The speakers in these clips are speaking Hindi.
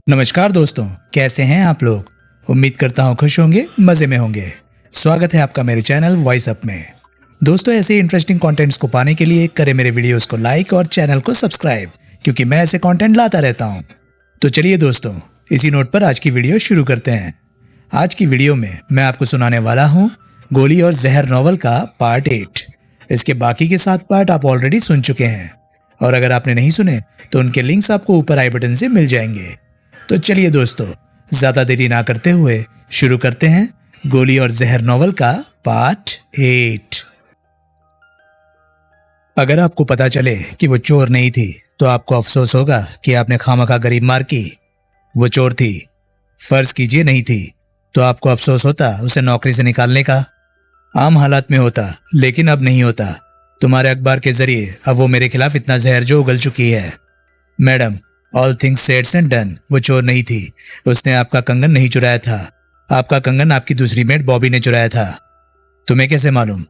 नमस्कार दोस्तों, कैसे हैं आप लोग। उम्मीद करता हूं खुश होंगे, मजे में होंगे। स्वागत है आपका मेरे चैनल वॉइस अप में। दोस्तों, ऐसे इंटरेस्टिंग कंटेंट्स को पाने के लिए करें मेरे वीडियोस को लाइक और चैनल को सब्सक्राइब, क्योंकि मैं ऐसे कंटेंट लाता रहता हूं। तो चलिए दोस्तों, इसी नोट पर आज की वीडियो शुरू करते हैं। आज की वीडियो में मैं आपको सुनाने वाला हूँ गोली और जहर नॉवल का पार्ट 8। इसके बाकी के 7 पार्ट आप ऑलरेडी सुन चुके हैं, और अगर आपने नहीं सुने तो उनके लिंक्स आपको ऊपर आई बटन से मिल जाएंगे। तो चलिए दोस्तों, ज्यादा देरी ना करते हुए शुरू करते हैं गोली और जहर नॉवल का पार्ट 8। अगर आपको पता चले कि वो चोर नहीं थी तो आपको अफसोस होगा कि आपने खामखा गरीब मार की। वो चोर थी, फर्ज कीजिए नहीं थी, तो आपको अफसोस होता उसे नौकरी से निकालने का। आम हालात में होता, लेकिन अब नहीं होता। तुम्हारे अखबार के जरिए अब वो मेरे खिलाफ इतना जहर जो उगल चुकी है। Madam, all things said and done. वो चोर नहीं थी, उसने आपका कंगन नहीं चुराया था। आपका कंगन आपकी दूसरी मेट बॉबी ने चुराया था। तुम्हें कैसे मालूम?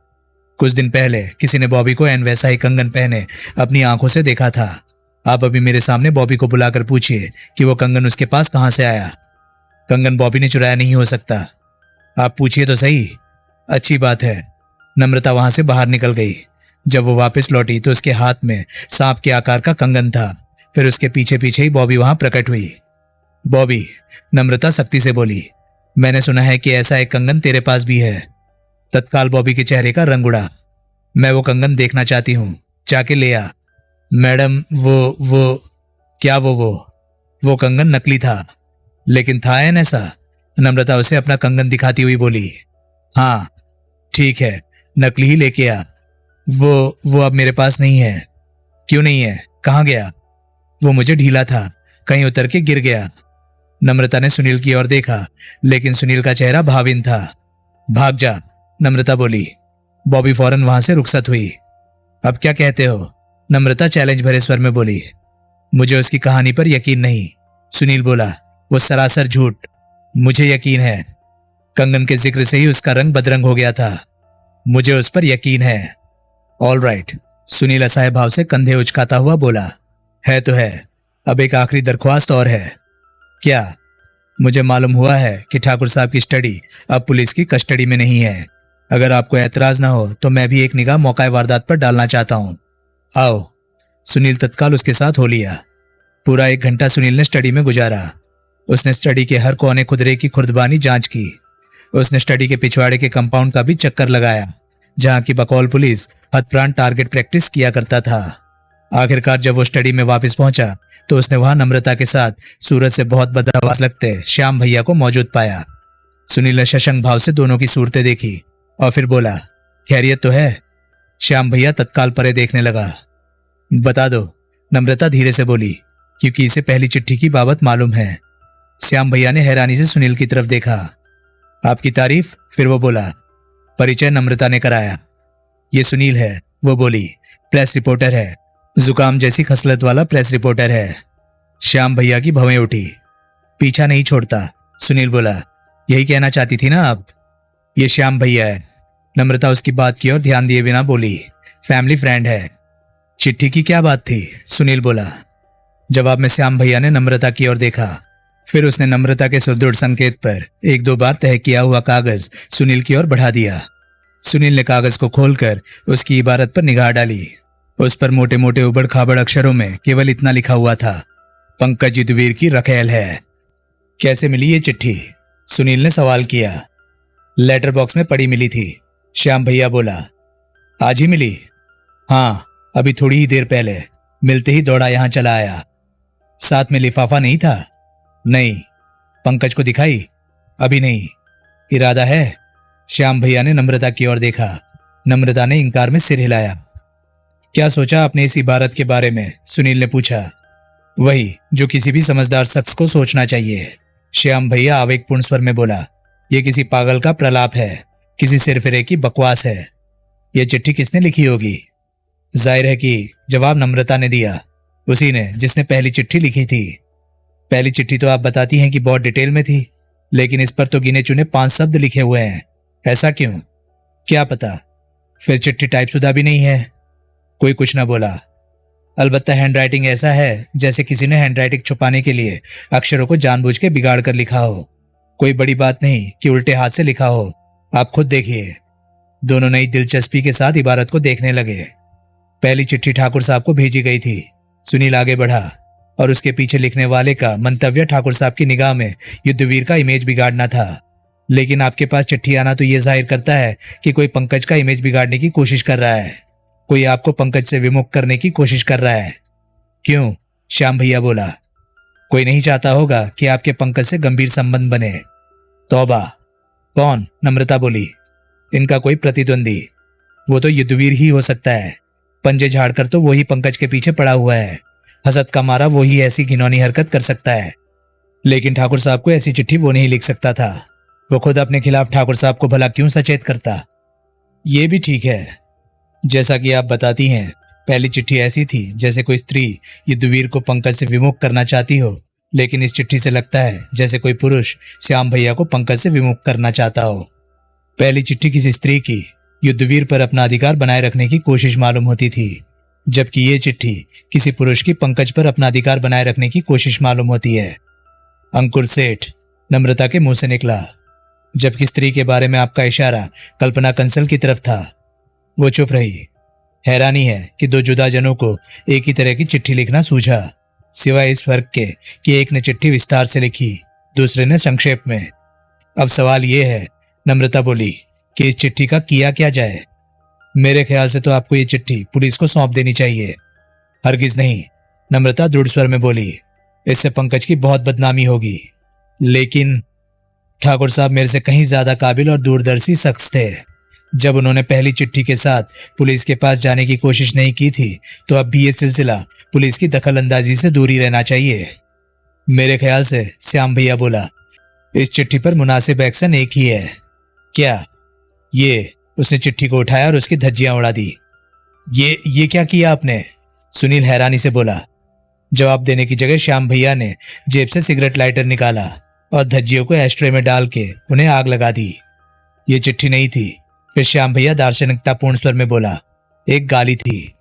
कुछ दिन पहले किसी ने बॉबी को एन वैसा ही कंगन पहने अपनी आंखों से देखा था। आप अभी मेरे सामने बॉबी को बुलाकर पूछिए कि वो कंगन उसके पास कहां से आया। कंगन बॉबी ने चुराया नहीं हो सकता। आप पूछिए तो सही। अच्छी बात है। नम्रता वहां से बाहर निकल गई। जब वो वापस लौटी तो उसके हाथ में सांप के आकार का कंगन था। फिर उसके पीछे पीछे ही बॉबी वहां प्रकट हुई। बॉबी, नम्रता सख्ती से बोली, मैंने सुना है कि ऐसा एक कंगन तेरे पास भी है। तत्काल बॉबी के चेहरे का रंग उड़ा। मैं वो कंगन देखना चाहती हूँ, जाके ले आ। मैडम, वो क्या वो कंगन नकली था। लेकिन था एन ऐसा? नम्रता उसे अपना कंगन दिखाती हुई बोली। हाँ ठीक है, नकली ही लेके आ। वो अब मेरे पास नहीं है। क्यों नहीं है? कहाँ गया? वो मुझे ढीला था, कहीं उतर के गिर गया। नम्रता ने सुनील की ओर देखा, लेकिन सुनील का चेहरा भावहीन था। भाग जा, नम्रता बोली। बॉबी फौरन वहां से रुखसत हुई। अब क्या कहते हो? नम्रता चैलेंज भरे स्वर में बोली। मुझे उसकी कहानी पर यकीन नहीं। सुनील बोला, वो सरासर झूठ। मुझे यकीन है। कंगन के जिक्र से ही उसका रंग बदरंग हो गया था। मुझे उस पर यकीन है। ऑल राइट, सुनील असहाय भाव से कंधे उचकाता हुआ बोला। है तो है। अब एक आखिरी दरख्वास्त और है। क्या? मुझे मालूम हुआ है कि ठाकुर साहब की स्टडी अब पुलिस की कस्टडी में नहीं है। अगर आपको एतराज ना हो तो मैं भी एक निगाह मौका वारदात पर डालना चाहता हूं। आओ। सुनील तत्काल उसके साथ हो लिया। पूरा 1 घंटा सुनील ने स्टडी में गुजारा। उसने स्टडी के हर कोने खुदरे की खुर्दबानी जांच की। उसने स्टडी के पिछवाड़े के कंपाउंड का भी चक्कर लगाया, जहां की बकौल पुलिस हथप्राण टारगेट प्रैक्टिस किया करता था। आखिरकार जब वो स्टडी में वापस पहुंचा तो उसने वहां नम्रता के साथ सूरत से बहुत बदहवास लगते श्याम भैया को मौजूद पाया। सुनील ने शशंक भाव से दोनों की सूरतें देखी और फिर बोला, खैरियत तो है? श्याम भैया तत्काल परे देखने लगा। बता दो, नम्रता धीरे से बोली, क्योंकि इसे पहली चिट्ठी की बाबत मालूम है। श्याम भैया ने हैरानी से सुनील की तरफ देखा। आपकी तारीफ? फिर वो बोला। परिचय नम्रता ने कराया। ये सुनील है, वो बोली। प्रेस रिपोर्टर है, जुकाम जैसी खसलत वाला प्रेस रिपोर्टर है। श्याम भैया की भवें उठी। पीछा नहीं छोड़ता, सुनील बोला। यही कहना चाहती थी ना आप? ये श्याम भैया है। नम्रता उसकी बात की ओर ध्यान दिए बिना बोली। फैमिली फ्रेंड है। चिट्ठी की क्या बात थी? सुनील बोला। जवाब में श्याम भैया ने नम्रता की ओर देखा। फिर उसने नम्रता के सुदृढ़ संकेत पर 1-2 बार तय किया हुआ कागज सुनील की ओर बढ़ा दिया। सुनील ने कागज को खोलकर उसकी इबारत पर निगाह डाली। उस पर मोटे मोटे उबड़ खाबड़ अक्षरों में केवल इतना लिखा हुआ था, पंकज युद्धवीर की रखेल है। कैसे मिली ये चिट्ठी? सुनील ने सवाल किया। लेटर बॉक्स में पड़ी मिली थी, श्याम भैया बोला। आज ही मिली? हाँ, अभी थोड़ी ही देर पहले। मिलते ही दौड़ा यहां चला आया। साथ में लिफाफा नहीं था? नहीं। पंकज को दिखाई? अभी नहीं। इरादा है? श्याम भैया ने नम्रता की ओर देखा। नम्रता ने इंकार में सिर हिलाया। क्या सोचा आपने इस इबारत के बारे में? सुनील ने पूछा। वही जो किसी भी समझदार शख्स को सोचना चाहिए, श्याम भैया आवेगपूर्ण स्वर में बोला। यह किसी पागल का प्रलाप है, किसी सिरफिरे की बकवास है। यह चिट्ठी किसने लिखी होगी? जाहिर है कि जवाब नम्रता ने दिया, उसी ने जिसने पहली चिट्ठी लिखी थी। पहली चिट्ठी तो आप बताती हैं कि बहुत डिटेल में थी, लेकिन इस पर तो गिने चुने 5 शब्द लिखे हुए हैं। ऐसा क्यों? क्या पता। फिर चिट्ठी टाइपशुदा भी नहीं है। कोई कुछ ना बोला। अलबत्ता हैंडराइटिंग ऐसा है जैसे किसी ने हैंडराइटिंग छुपाने के लिए अक्षरों को जानबूझ के बिगाड़ कर लिखा हो। कोई बड़ी बात नहीं कि उल्टे हाथ से लिखा हो। आप खुद देखिए। दोनों नई दिलचस्पी के साथ इबारत को देखने लगे। पहली चिट्ठी ठाकुर साहब को भेजी गई थी। सुनील आगे बढ़ा और उसके पीछे लिखने वाले का मंतव्य ठाकुर साहब की निगाह में युद्धवीर का इमेज बिगाड़ना था। लेकिन आपके पास चिट्ठी आना तो यह जाहिर करता है कि कोई पंकज का इमेज बिगाड़ने की कोशिश कर रहा है। कोई आपको पंकज से विमुख करने की कोशिश कर रहा है। क्यों? श्याम भैया बोला। कोई नहीं चाहता होगा कि आपके पंकज से गंभीर संबंध बने। तौबा। कौन? नम्रता बोली। इनका कोई प्रतिद्वंदी। वो तो युद्धवीर ही हो सकता है। पंजे झाड़कर तो वही पंकज के पीछे पड़ा हुआ है। हसद का मारा वो ही ऐसी घिनौनी हरकत कर सकता है। लेकिन ठाकुर साहब को ऐसी चिट्ठी वो नहीं लिख सकता था। वो खुद अपने खिलाफ ठाकुर साहब को भला क्यों सचेत करता? ये भी ठीक है। जैसा कि आप बताती हैं, पहली चिट्ठी ऐसी थी जैसे कोई स्त्री युद्धवीर को पंकज से विमुख करना चाहती हो, लेकिन इस चिट्ठी से लगता है जैसे कोई पुरुष श्याम भैया को पंकज से विमुख करना चाहता हो। पहली चिट्ठी किसी स्त्री की युद्धवीर पर अपना अधिकार बनाए रखने की कोशिश मालूम होती थी, जबकि ये चिट्ठी किसी पुरुष की पंकज पर अपना अधिकार बनाए रखने की कोशिश मालूम होती है। अंकुर सेठ, नम्रता के मुंह से निकला, जबकि स्त्री के बारे में आपका इशारा कल्पना कंसल की तरफ था। वो चुप रही। हैरानी है कि दो जुदा जनों को एक ही तरह की चिट्ठी लिखना सूझा, सिवाय इस फर्क के कि एक ने चिट्ठी विस्तार से लिखी, दूसरे ने संक्षेप में। अब सवाल यह है, नम्रता बोली, कि इस चिट्ठी का किया क्या जाए। मेरे ख्याल से तो आपको ये चिट्ठी पुलिस को सौंप देनी चाहिए। हरगिज नहीं, नम्रता दृढ़ स्वर में बोली। इससे पंकज की बहुत बदनामी होगी। लेकिन ठाकुर साहब मेरे से कहीं ज्यादा काबिल और दूरदर्शी शख्स थे। जब उन्होंने पहली चिट्ठी के साथ पुलिस के पास जाने की कोशिश नहीं की थी, तो अब भी ये सिलसिला पुलिस की दखल अंदाजी से दूर ही रहना चाहिए। मेरे ख्याल से, श्याम भैया बोला, इस चिट्ठी पर मुनासिब एक्शन एक ही है। क्या? ये। उसने चिट्ठी को उठाया और उसकी धज्जियां उड़ा दी। ये क्या किया आपने? सुनील हैरानी से बोला। जवाब देने की जगह श्याम भैया ने जेब से सिगरेट लाइटर निकाला और धज्जियों को एस्ट्रे में डाल के उन्हें आग लगा दी। ये चिट्ठी नहीं थी। फिर श्याम भैया दार्शनिकतापूर्ण स्वर में बोला, एक गाली थी।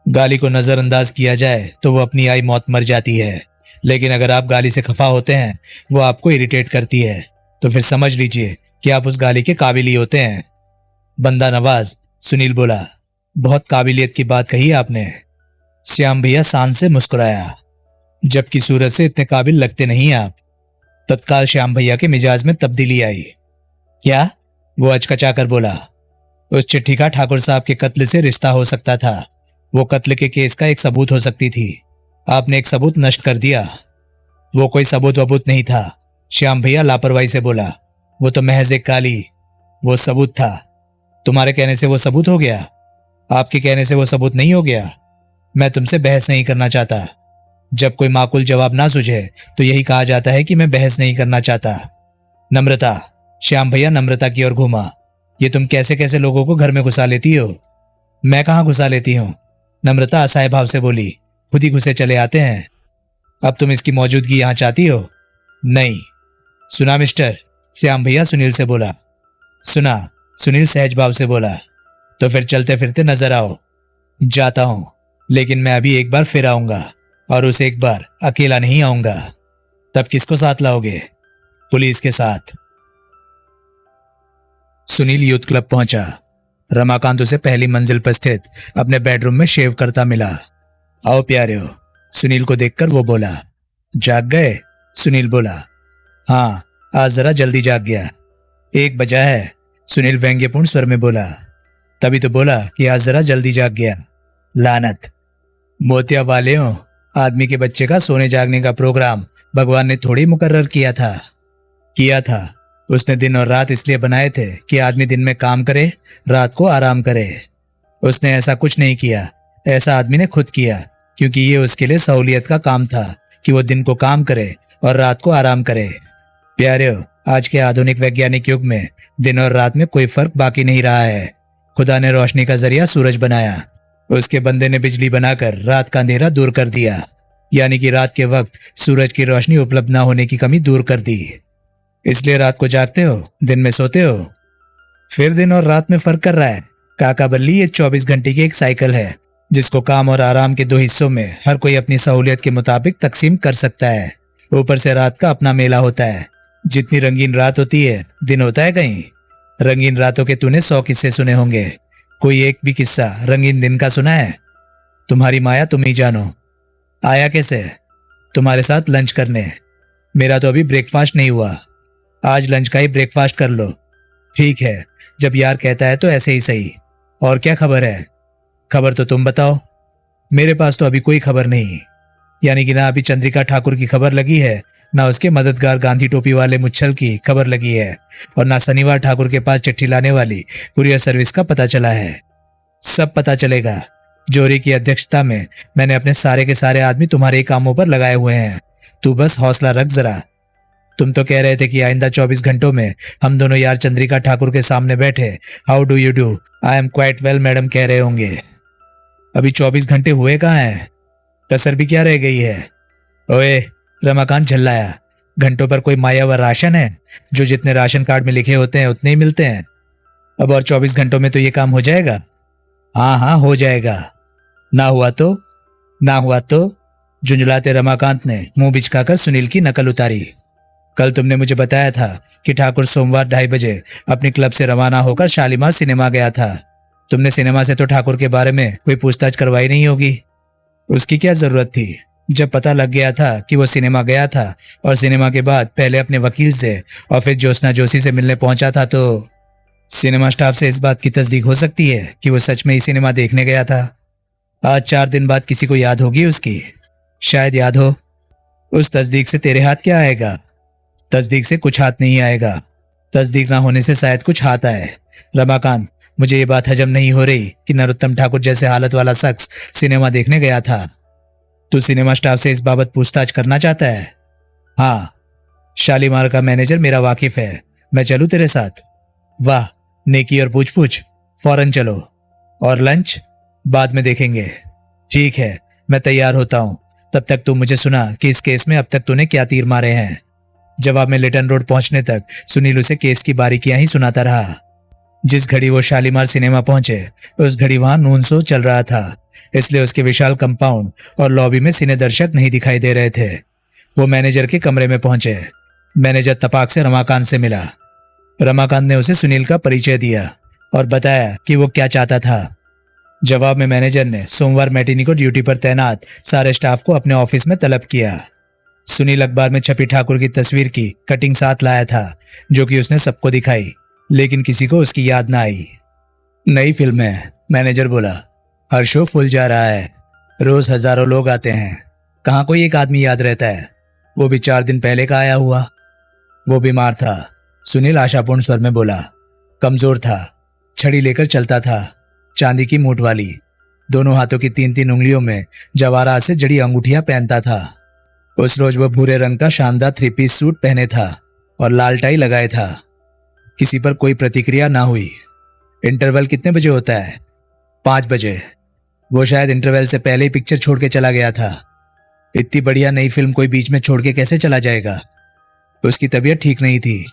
गाली को नजरअंदाज किया जाए तो वो अपनी आई मौत मर जाती है, लेकिन अगर आप गाली से खफा होते हैं, वो आपको इरिटेट करती है, तो फिर समझ लीजिए कि आप उस गाली के काबिल ही होते हैं। बंदा नवाज, सुनील बोला। बहुत काबिलियत की बात कही आपने। श्याम भैया शान से मुस्कुराया। जबकि सूरज से इतने काबिल लगते नहीं आप। तत्काल श्याम भैया के मिजाज में तब्दीली आई। क्या? वो अचकचा कर बोला। उस चिट्ठी का ठाकुर साहब के कत्ल से रिश्ता हो सकता था। वो कत्ल के केस का एक सबूत हो सकती थी। आपने एक सबूत नष्ट कर दिया। वो कोई सबूत वबूत नहीं था, श्याम भैया लापरवाही से बोला। वो तो महज एक गाली। वो सबूत था। तुम्हारे कहने से वो सबूत हो गया? आपके कहने से वो सबूत नहीं हो गया। मैं तुमसे बहस नहीं करना चाहता। जब कोई माकूल जवाब ना सूझे तो यही कहा जाता है कि मैं बहस नहीं करना चाहता। नम्रता, श्याम भैया नम्रता की ओर घूमा। ये तुम कैसे कैसे लोगों को घर में घुसा लेती हो? मैं कहाँ घुसा लेती हूँ? नम्रता असहाय भाव से बोली। खुद ही घुसे चले आते हैं। अब तुम इसकी मौजूदगी यहाँ चाहती हो? नहीं। सुना मिस्टर, श्याम भैया सुनील से बोला। सुना, सुनील सहज भाव से बोला। तो फिर चलते फिरते नजर आओ। जाता हूं, लेकिन मैं अभी एक बार फिर आऊंगा, और उस एक बार अकेला नहीं आऊंगा। तब किसको साथ लाओगे? पुलिस के साथ। सुनील यूथ क्लब पहुंचा। रमाकांत उसे पहली मंजिल पर स्थित अपने बेडरूम में शेव करता मिला। आओ प्यारे, सुनील को देखकर वो बोला। जाग गए? सुनील बोला। हाँ, आज जरा जल्दी जाग गया। 1 बजा है, सुनील व्यंग्यपूर्ण स्वर में बोला। तभी तो बोला कि आज जरा जल्दी जाग गया। लानत। मोतिया वाले हो, आदमी के बच्चे का सोने जागने का प्रोग्राम भगवान ने थोड़ी मुकर्रर किया था। उसने दिन और रात इसलिए बनाए थे कि आदमी दिन में काम करे, रात को आराम करे। उसने ऐसा कुछ नहीं किया, ऐसा आदमी ने खुद किया, क्योंकि ये उसके लिए सहूलियत का काम था कि वो दिन को काम करे और रात को आराम करे। प्यारे, आज के आधुनिक वैज्ञानिक युग में दिन और रात में कोई फर्क बाकी नहीं रहा है। खुदा ने रोशनी का जरिया सूरज बनाया, उसके बंदे ने बिजली बनाकर रात का अंधेरा दूर कर दिया, यानी कि रात के वक्त सूरज की रोशनी उपलब्ध न होने की कमी दूर कर दी। इसलिए रात को जागते हो, दिन में सोते हो। फिर दिन और रात में फर्क कर रहा है काका बल्ली। ये 24 घंटे की एक साइकिल है, जिसको काम और आराम के दो हिस्सों में हर कोई अपनी सहूलियत के मुताबिक तकसीम कर सकता है। ऊपर से रात का अपना मेला होता है। जितनी रंगीन रात होती है, दिन होता है कहीं। रंगीन रातों के तूने 100 किस्से सुने होंगे, कोई एक भी किस्सा रंगीन दिन का सुना है? तुम्हारी माया तुम ही जानो। आया कैसे? तुम्हारे साथ लंच करने। मेरा तो अभी ब्रेकफास्ट नहीं हुआ, आज लंच का ही ब्रेकफास्ट कर लो। ठीक है, जब यार कहता है तो ऐसे ही सही। और क्या खबर है? खबर तो तुम बताओ। मेरे पास तो अभी कोई खबर नहीं। यानी कि ना अभी चंद्रिका ठाकुर की खबर लगी है, ना उसके मददगार गांधी टोपी वाले मुच्छल की खबर लगी है, और ना शनिवार ठाकुर के पास चिट्ठी लाने वाली कुरियर सर्विस का पता चला है। सब पता चलेगा। जोरी की अध्यक्षता में मैंने अपने सारे के सारे आदमी तुम्हारे ही कामों पर लगाए हुए हैं। तू बस हौसला रख जरा। तुम तो कह रहे थे कि आइंदा 24 घंटों में हम दोनों यार चंद्रिका ठाकुर के सामने बैठे how do you do, I am quite well madam कह रहे होंगे। अभी 24 घंटे हुए कहाँ हैं? कसर भी क्या रह गई है? ओए रमाकांत झल्लाया, घंटों पर कोई माया व राशन है जो जितने राशन कार्ड में लिखे होते हैं उतने ही मिलते हैं? अब और 24 घंटों में तो ये काम हो जाएगा? हाँ हाँ हो जाएगा। ना हुआ तो? ना हुआ तो? झुंझलाते रमाकांत ने मुंह बिचकाकर सुनील की नकल उतारी। कल तुमने मुझे बताया था कि ठाकुर सोमवार 2:30 बजे अपने क्लब से रवाना होकर शालीमार सिनेमा गया था। तुमने सिनेमा से तो ठाकुर के बारे में कोई पूछताछ करवाई नहीं होगी। उसकी क्या जरूरत थी? जब पता लग गया था कि वो सिनेमा गया था और सिनेमा के बाद पहले अपने वकील से और फिर ज्योत्सना जोशी से मिलने पहुंचा था, तो सिनेमा स्टाफ से इस बात की तस्दीक हो सकती है कि वो सच में ही सिनेमा देखने गया था। आज 4 दिन बाद किसी को याद होगी उसकी? शायद याद हो। उस तस्दीक से तेरे हाथ क्या आएगा? तस्दीक से कुछ हाथ नहीं आएगा। तस्दीक ना होने से शायद कुछ हाथ आए। रमाकांत, मुझे ये बात हजम नहीं हो रही कि नरोत्तम ठाकुर जैसे हालत वाला शख्स सिनेमा देखने गया था। तू सिनेमा स्टाफ से इस बाबत पूछताछ करना चाहता है? हाँ, शालीमार का मैनेजर मेरा वाकिफ है। मैं चलूं तेरे साथ? वाह, नेकी और पूछ पूछ। फौरन चलो। और लंच बाद में देखेंगे। ठीक है, मैं तैयार होता हूं। तब तक तू मुझे सुना कि इस केस में अब तक तूने क्या तीर मारे हैं। जवाब में लिटन रोड पहुंचने तक सुनील उसे केस की बारीकियां ही सुनाता रहा। जिस घड़ी वो शालीमार सिनेमा पहुंचे उस घड़ी वहां नून शो चल रहा था, इसलिए उसके विशाल कंपाउंड और लॉबी में सिने दर्शक नहीं दिखाई दे रहे थे। वो मैनेजर के कमरे में पहुंचे। मैनेजर तपाक से रमाकांत से मिला। रमाकांत ने उसे सुनील का परिचय दिया और बताया कि वो क्या चाहता था। जवाब में मैनेजर ने सोमवार मैटिनी को ड्यूटी पर तैनात सारे स्टाफ को अपने ऑफिस में तलब किया। सुनील अखबार में छपी ठाकुर की तस्वीर की कटिंग साथ लाया था, जो कि उसने सबको दिखाई, लेकिन किसी को उसकी याद ना आई। नई फिल्म है, मैनेजर बोला। हर शो फुल जा रहा है, रोज हजारों लोग आते हैं, कहाँ कोई एक आदमी याद रहता है, वो भी 4 दिन पहले का आया हुआ। वो बीमार था, सुनील आशापूर्ण स्वर में बोला। कमजोर था, छड़ी लेकर चलता था, चांदी की मूठ वाली। दोनों हाथों की 3-3 उंगलियों में जवाहरात से जड़ी अंगूठियां पहनता था। उस रोज वह भूरे रंग का शानदार 3 पीस सूट पहने था और लाल टाई लगाए था। किसी पर कोई प्रतिक्रिया ना हुई। इंटरवल कितने बजे होता है? 5 बजे। वो शायद इंटरवल से पहले ही पिक्चर छोड़ के चला गया था। इतनी बढ़िया नई फिल्म कोई बीच में छोड़ के कैसे चला जाएगा? उसकी तबीयत ठीक नहीं थी।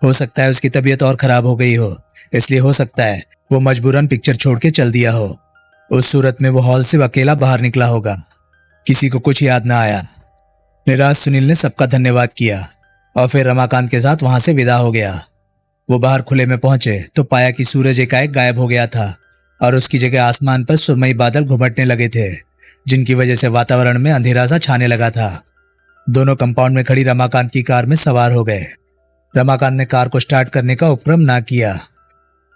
हो सकता है उसकी तबीयत और खराब हो गई हो, इसलिए हो सकता है वो मजबूरन पिक्चर छोड़ के चल दिया हो। उस सूरत में वो हॉल से अकेला बाहर निकला होगा। किसी को कुछ याद ना आया। निराश सुनील ने सबका धन्यवाद किया और फिर रमाकांत के साथ वहां से विदा हो गया। वो बाहर खुले में पहुंचे तो पाया कि सूरज एकाएक गायब हो गया था और उसकी जगह आसमान पर सुरमई बादल घुमटने लगे थे, जिनकी वजह से वातावरण में अंधेरा सा छाने लगा था। दोनों कंपाउंड में खड़ी रमाकांत की कार में सवार हो गए। रमाकांत ने कार को स्टार्ट करने का उपक्रम ना किया।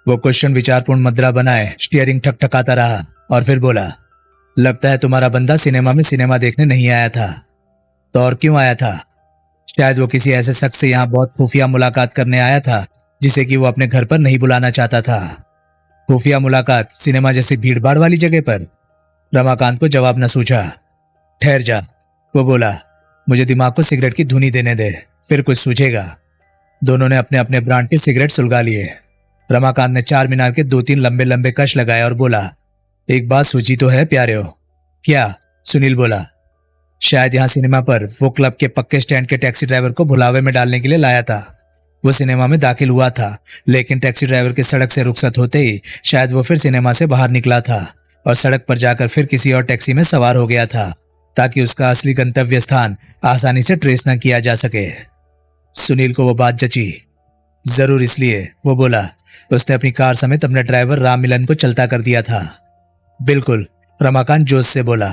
वो क्वेश्चन विचारपूर्ण मुद्रा बनाए स्टीयरिंग ठकठकाता रहा और फिर बोला, लगता है तुम्हारा बंदा सिनेमा में सिनेमा देखने नहीं आया था। तो और क्यों आया था? शायद वो किसी ऐसे शख्स से यहाँ बहुत खुफिया मुलाकात करने आया था जिसे कि वो अपने घर पर नहीं बुलाना चाहता था। खुफिया मुलाकात सिनेमा जैसी भीड़भाड़ वाली जगह पर? रमाकांत को जवाब न सूझा। ठहर जा, वो बोला, मुझे दिमाग को सिगरेट की धुनी देने दे, फिर कुछ सूझेगा। दोनों ने अपने अपने ब्रांड के सिगरेट सुलगा लिए। रमाकांत ने 4 मीनार के 2-3 लंबे लंबे कश लगाए और बोला, एक बात सूझी तो है प्यारे हो। क्या? सुनील बोला, शायद यहाँ सिनेमा पर वो क्लब के पक्के स्टैंड के टैक्सी ड्राइवर को भुलावे में डालने के लिए लाया था। वो सिनेमा में दाखिल हुआ था, लेकिन टैक्सी ड्राइवर के सड़क से रुखसत होते ही शायद वो फिर सिनेमा से बाहर निकला था और सड़क पर जाकर फिर किसी और टैक्सी में सवार हो गया था ताकि उसका असली गंतव्य स्थान आसानी से ट्रेस न किया जा सके। सुनील को वो बात जची। जरूर इसलिए, वो बोला, उसने अपनी कार समेत अपने ड्राइवर राम मिलन को चलता कर दिया था। बिल्कुल, रमाकांत जोश से बोला।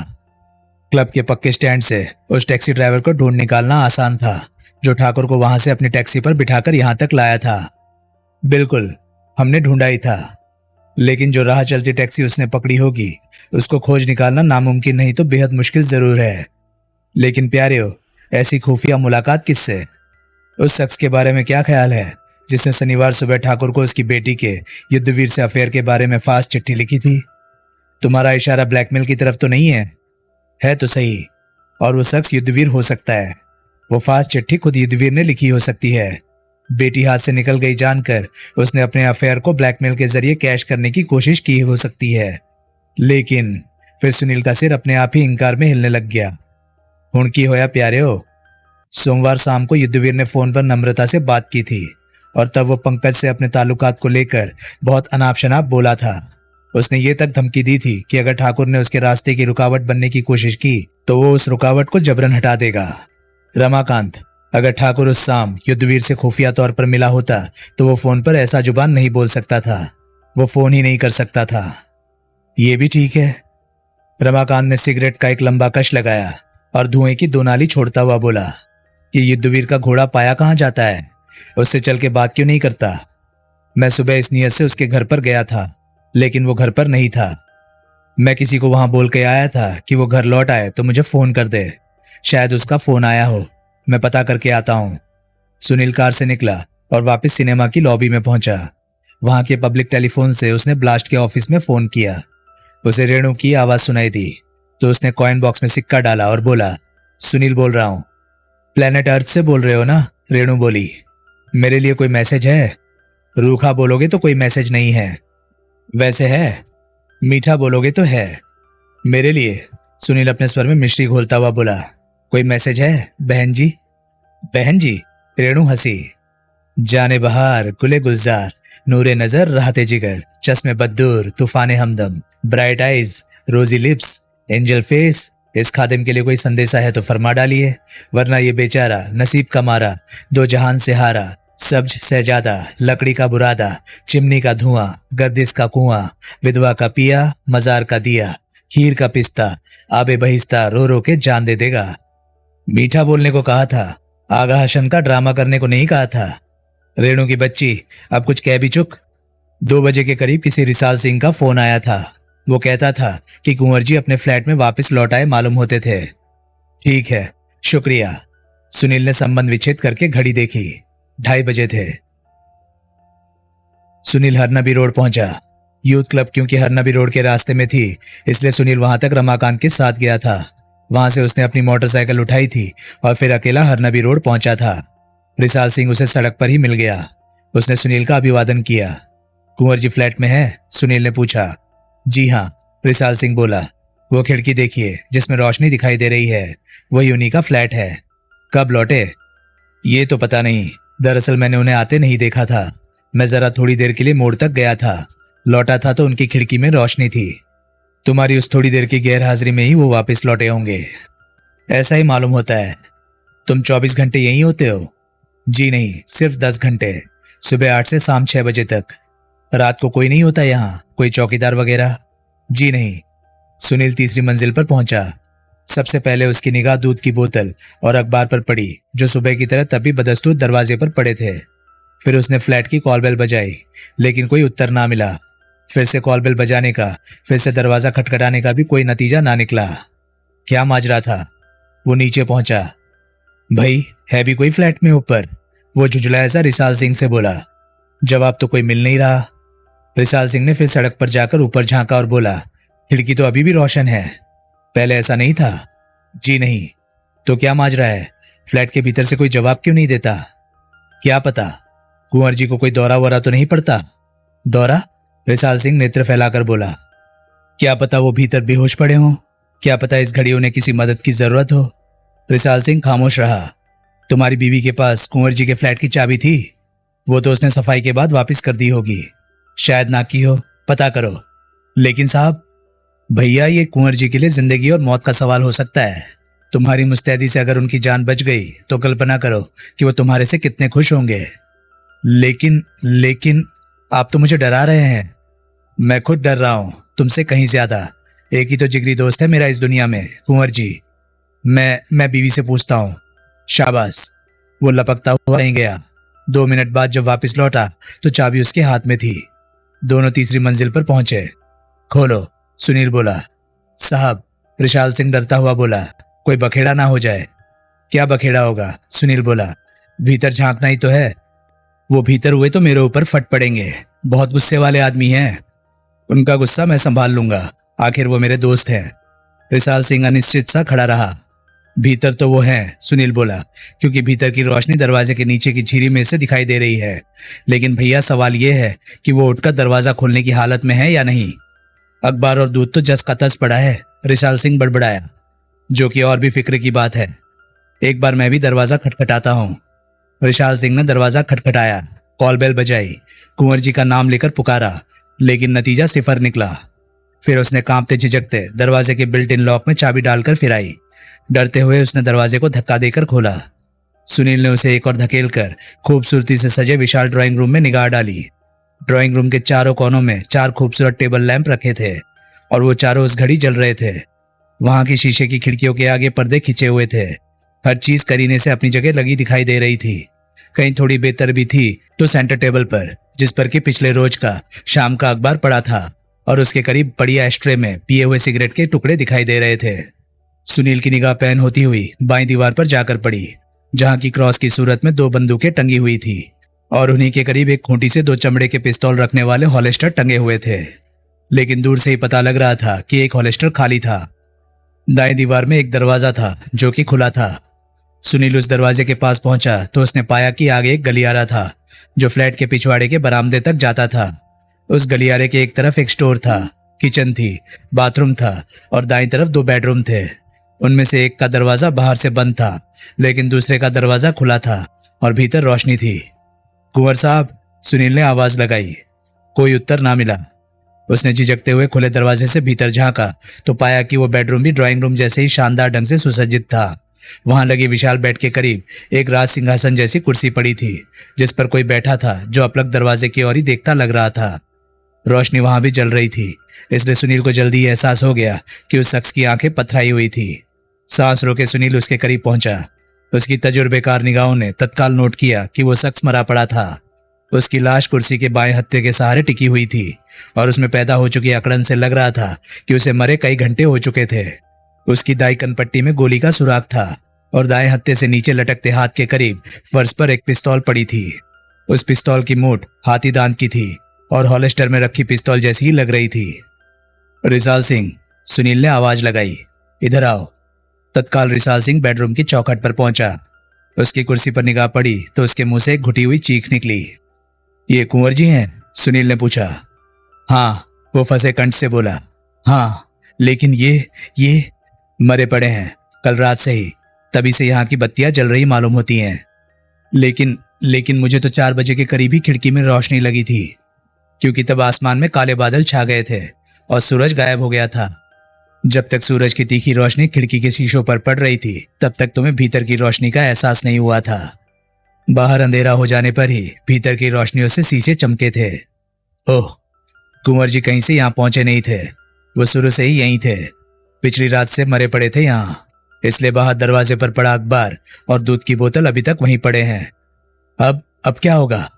क्लब के पक्के स्टैंड से उस टैक्सी ड्राइवर को ढूंढ निकालना आसान था जो ठाकुर को वहां से अपनी टैक्सी पर बिठाकर यहां तक लाया था। बिल्कुल, हमने ढूंढा ही था, लेकिन जो राह चलती टैक्सी उसने पकड़ी होगी उसको खोज निकालना नामुमकिन नहीं तो बेहद मुश्किल जरूर है। लेकिन प्यारे, ऐसी खुफिया मुलाकात किससे? उस शख्स के बारे में क्या ख्याल है जिसने शनिवार सुबह ठाकुर को उसकी बेटी के युद्धवीर से अफेयर के बारे में फास्ट चिट्ठी लिखी थी? तुम्हारा इशारा ब्लैकमेल की तरफ तो नहीं है? है तो सही, और वो शख्स युद्धवीर हो सकता है। वो फास्ट चिट्ठी खुद युद्धवीर ने लिखी हो सकती है। बेटी हाथ से निकल गई जानकर उसने अपने अफेयर को ब्लैकमेल के जरिए कैश करने की कोशिश की हो सकती है। लेकिन फिर सुनील का सिर अपने आप ही इंकार में हिलने लग गया। हुण की होया प्यारे हो? सोमवार शाम को युद्धवीर ने फोन पर नम्रता से बात की थी और तब वो पंकज से अपने ताल्लुकात को लेकर बहुत अनाप शनाप बोला था। उसने ये तक धमकी दी थी कि अगर ठाकुर ने उसके रास्ते की रुकावट बनने की कोशिश की तो वो उस रुकावट को जबरन हटा देगा। रमाकांत, अगर ठाकुर उस शाम युद्धवीर से खुफिया तौर पर मिला होता तो वो फोन पर ऐसा जुबान नहीं बोल सकता था। वो फोन ही नहीं कर सकता था। ये भी ठीक है। रमाकांत ने सिगरेट का एक लंबा कश लगाया और धुएं की दो नाली छोड़ता हुआ बोला कि युद्धवीर का घोड़ा पाया कहाँ जाता है? उससे चल के बात क्यों नहीं करता? मैं सुबह इस नियत से उसके घर पर गया था, लेकिन वो घर पर नहीं था। मैं किसी को वहां बोल के आया था कि वो घर लौट आए तो मुझे फोन कर दे। शायद उसका फोन आया हो, मैं पता करके आता हूं। सुनील कार से निकला और वापस सिनेमा की लॉबी में पहुंचा। वहां के पब्लिक टेलीफोन से उसने ब्लास्ट के ऑफिस में फोन किया। उसे रेणु की आवाज सुनाई दी तो उसने कॉइन बॉक्स में सिक्का डाला और बोला, सुनील बोल रहा हूं। प्लेनेट अर्थ से बोल रहे हो ना? रेणु बोली। मेरे लिए कोई मैसेज है? रूखा बोलोगे तो कोई मैसेज नहीं है। वैसे है, मीठा बोलोगे तो है। मेरे लिए? सुनील अपने स्वर में मिश्री घोलता हुआ बोला। कोई मैसेज है बहन जी? बहन जी? रेणु हंसी। जाने बहार, गुले गुलजार, नूरे नजर, राहते जिगर, चश्मे बद्दूर, तूफाने हमदम, bright eyes, rosy lips, angel face. इस खादिम के लिए कोई संदेशा है तो फरमा डालिए, वरना ये बेचारा नसीब का मारा, दो जहान से हारा, सब्ज सहजादा, लकड़ी का बुरादा, चिमनी का धुआं, गर्दिश का कुआं, विधवा का पिया, मजार का दिया, खीर का पिस्ता, आबे बहिस्ता, रो रो के जान दे देगा। मीठा बोलने को कहा था, आगाहशन का ड्रामा करने को नहीं कहा था। रेणु की बच्ची, अब कुछ कह भी चुक। 2 बजे के करीब किसी रिसाल सिंह का फोन आया था। वो कहता था कि कुंवर जी अपने फ्लैट में वापस लौट आए मालूम होते थे। ठीक है, शुक्रिया। सुनील ने संबंध विच्छेद करके घड़ी देखी। 2:30 बजे थे। सुनील हरनबी रोड पहुंचा। यूथ क्लब क्योंकि हरनबी रोड के रास्ते में थी, इसलिए सुनील वहां तक रमाकांत के साथ गया था। वहां से उसने अपनी मोटरसाइकिल उठाई थी और फिर अकेला हरनबी रोड पहुंचा था। रिसाल सिंह उसे सड़क पर ही मिल गया। उसने सुनील का अभिवादन किया। कुंवर जी फ्लैट में है? सुनील ने पूछा। जी हाँ, रिसाल सिंह बोला। वो खिड़की देखिए जिसमें रोशनी दिखाई दे रही है, वही उन्हीं का फ्लैट है। कब लौटे? ये तो पता नहीं, दरअसल मैंने उन्हें आते नहीं देखा था। मैं जरा थोड़ी देर के लिए मोड़ तक गया था, लौटा था तो उनकी खिड़की में रोशनी थी। तुम्हारी उस थोड़ी देर की गैर हाजिरी में ही वो वापस लौटे होंगे। ऐसा ही मालूम होता है। तुम 24 घंटे यहीं होते हो? जी नहीं, सिर्फ 10 घंटे, सुबह 8 से शाम 6 बजे तक। रात को कोई नहीं होता यहाँ, कोई चौकीदार वगैरह? जी नहीं। सुनील तीसरी मंजिल पर पहुंचा। सबसे पहले उसकी निगाह दूध की बोतल और अखबार पर पड़ी जो सुबह की तरह तभी बदस्तूर दरवाजे पर पड़े थे। फिर उसने फ्लैट की कॉल बेल बजाई, लेकिन कोई उत्तर ना मिला। फिर से कॉल बेल बजाने का, फिर से दरवाजा खटखटाने का भी कोई नतीजा ना निकला। क्या माजरा था? वो नीचे पहुंचा। भाई, है भी कोई फ्लैट में ऊपर? वो झुंझलाया सा रिसाल सिंह से बोला। जवाब तो कोई मिल नहीं रहा। रिसाल सिंह ने फिर सड़क पर जाकर ऊपर झांका और बोला, खिड़की तो अभी भी रोशन है। पहले ऐसा नहीं था? जी नहीं। तो क्या माजरा है? फ्लैट के भीतर से कोई जवाब क्यों नहीं देता? क्या पता, कुंवर जी को कोई दौरा वोरा तो नहीं पड़ता? दौरा? रिसाल सिंह नेत्र फैलाकर बोला। क्या पता वो भीतर बेहोश पड़े हों? क्या पता इस घड़ी उन्हें किसी मदद की जरूरत हो? रिसाल सिंह खामोश रहा। तुम्हारी बीवी के पास कुंवर जी के फ्लैट की चाबी थी? वो तो उसने सफाई के बाद वापस कर दी होगी। शायद ना की हो, पता करो। लेकिन साहब, भैया, ये कुंवर जी के लिए जिंदगी और मौत का सवाल हो सकता है। तुम्हारी मुस्तैदी से अगर उनकी जान बच गई तो कल्पना करो कि वो तुम्हारे से कितने खुश होंगे। लेकिन लेकिन आप तो मुझे डरा रहे हैं। मैं खुद डर रहा हूं, तुमसे कहीं ज्यादा। एक ही तो जिगरी दोस्त है मेरा इस दुनिया में, कुंवर जी। मैं बीवी से पूछता हूँ। शाबाश। वो लपकता हुआ नहीं गया। 2 मिनट बाद जब वापस लौटा तो चाबी उसके हाथ में थी। दोनों तीसरी मंजिल पर पहुंचे। खोलो, सुनील बोला। साहब, रिशाल सिंह डरता हुआ बोला, कोई बखेड़ा ना हो जाए। क्या बखेड़ा होगा? सुनील बोला। भीतर झांकना ही तो है। वो भीतर हुए तो मेरे ऊपर फट पड़ेंगे। बहुत गुस्से वाले आदमी हैं। उनका गुस्सा मैं संभाल लूंगा, आखिर वो मेरे दोस्त हैं। रिसाल सिंह अनिश्चित सा खड़ा रहा। भीतर तो वो हैं, सुनील बोला, क्योंकि भीतर की रोशनी दरवाजे के नीचे की झिरी में से दिखाई दे रही है। लेकिन भैया, सवाल ये है कि वो उठकर दरवाजा खोलने की हालत में है या नहीं। अखबार और दूध तो जस का तस पड़ा है, रिसाल सिंह बड़बड़ाया, जो कि और भी फिक्र की बात है। एक बार मैं भी दरवाजा खटखटाता हूँ। रिशाल सिंह ने दरवाजा खटखटाया, कॉल बेल बजाई, कुंवर जी का नाम लेकर पुकारा, लेकिन नतीजा सिफर निकला। फिर उसने कांपते झिझकते दरवाजे के बिल्ट इन लॉक में चाबी डालकर फिराई। डरते हुए उसने दरवाजे को धक्का देकर खोला। सुनील ने उसे एक और धकेल कर खूबसूरती से सजे विशाल ड्राइंग रूम में निगाह डाली। ड्राइंग रूम के चारों कोनों में 4 खूबसूरत टेबल लैंप रखे थे और वो चारों उस घड़ी जल रहे थे। वहां की शीशे की खिड़कियों के आगे पर्दे खिंचे हुए थे। हर चीज करीने से अपनी जगह लगी दिखाई दे रही थी। कहीं थोड़ी बेहतर भी थी तो सेंटर टेबल पर, जिस पर कि पिछले रोज का शाम का अखबार पड़ा था और उसके करीब बड़ी एस्ट्रे में पिए हुए सिगरेट के टुकड़े दिखाई दे रहे थे। सुनील की निगाह पैन होती हुई बाईं दीवार पर जाकर पड़ी, जहां की क्रॉस की सूरत में 2 बंदूकें टंगी हुई थी और उन्हीं के करीब एक खूंटी से 2 चमड़े के पिस्तौल रखने वाले हॉलिस्टर टंगे हुए थे। लेकिन दूर से ही पता लग रहा था कि एक हॉलिस्टर खाली था। दाएं दीवार में एक दरवाजा था जो कि खुला था। सुनील उस दरवाजे के पास पहुंचा तो उसने पाया कि आगे एक गलियारा था जो फ्लैट के पिछवाड़े के बरामदे तक जाता था। उस गलियारे के एक तरफ एक स्टोर था, किचन थी, बाथरूम था और दाईं तरफ 2 बेडरूम थे। उनमें से एक का दरवाजा बाहर से बंद था, लेकिन दूसरे का दरवाजा खुला था और भीतर रोशनी थी। कुंवर साहब, सुनील ने आवाज लगाई। कोई उत्तर ना मिला। उसने झिझकते हुए खुले दरवाजे से भीतर झांका तो पाया कि वो बेडरूम भी ड्राइंग रूम जैसे ही शानदार ढंग से सुसज्जित था। वहां लगे विशाल बेड के करीब एक राज सिंहासन जैसी कुर्सी पड़ी थी, जिस पर कोई बैठा था जो अपलक दरवाजे की ओर ही देखता लग रहा था। रोशनी वहां भी जल रही थी, इसलिए सुनील को जल्दी एहसास हो गया कि उस शख्स की आंखें पथराई हुई थी। सांस रोके सुनील उसके करीब पहुंचा। उसकी तजुर्बेकार निगाहों ने तत्काल नोट किया कि वो शख्स मरा पड़ा था। उसकी लाश कुर्सी के बाएं हत्थे के सहारे टिकी हुई थी और उसमें पैदा हो चुकी अकड़न से लग रहा था कि उसे मरे कई घंटे हो चुके थे। उसकी दाई कनपट्टी में गोली का सुराग था और दाएं हत्थे से नीचे लटकते हाथ के करीब फर्श पर एक पिस्तौल पड़ी थी। उस पिस्तौल की मूठ हाथी दांत की थी और हॉलिस्टर में रखी पिस्तौल जैसी ही लग रही थी। रिसाल सिंह, सुनील ने आवाज लगाई, इधर आओ। तत्काल रिसाल सिंह बेडरूम की चौखट पर पहुंचा। उसकी कुर्सी पर निगाह पड़ी तो उसके मुंह से एक घुटी हुई चीख निकली। ये कुंवर जी हैं? सुनील ने पूछा। हाँ, वो फंसे कंठ से बोला। हाँ, लेकिन ये मरे पड़े हैं, कल रात से ही, तभी से यहाँ की बत्तियां जल रही मालूम होती हैं। लेकिन मुझे तो 4 बजे के करीब ही खिड़की में रोशनी लगी थी, क्योंकि तब आसमान में काले बादल छा गए थे और सूरज गायब हो गया था। जब तक सूरज की तीखी रोशनी खिड़की के शीशों पर पड़ रही थी तब तक तुम्हें भीतर की रोशनी का एहसास नहीं हुआ था। बाहर अंधेरा हो जाने पर ही भीतर की रोशनियों से शीशे चमके थे। ओह, कुंवर जी कहीं से यहाँ पहुंचे नहीं थे, वो शुरू से ही यहीं थे। पिछली रात से मरे पड़े थे यहाँ, इसलिए बाहर दरवाजे पर पड़ा अखबार और दूध की बोतल अभी तक वहीं पड़े हैं। अब क्या होगा?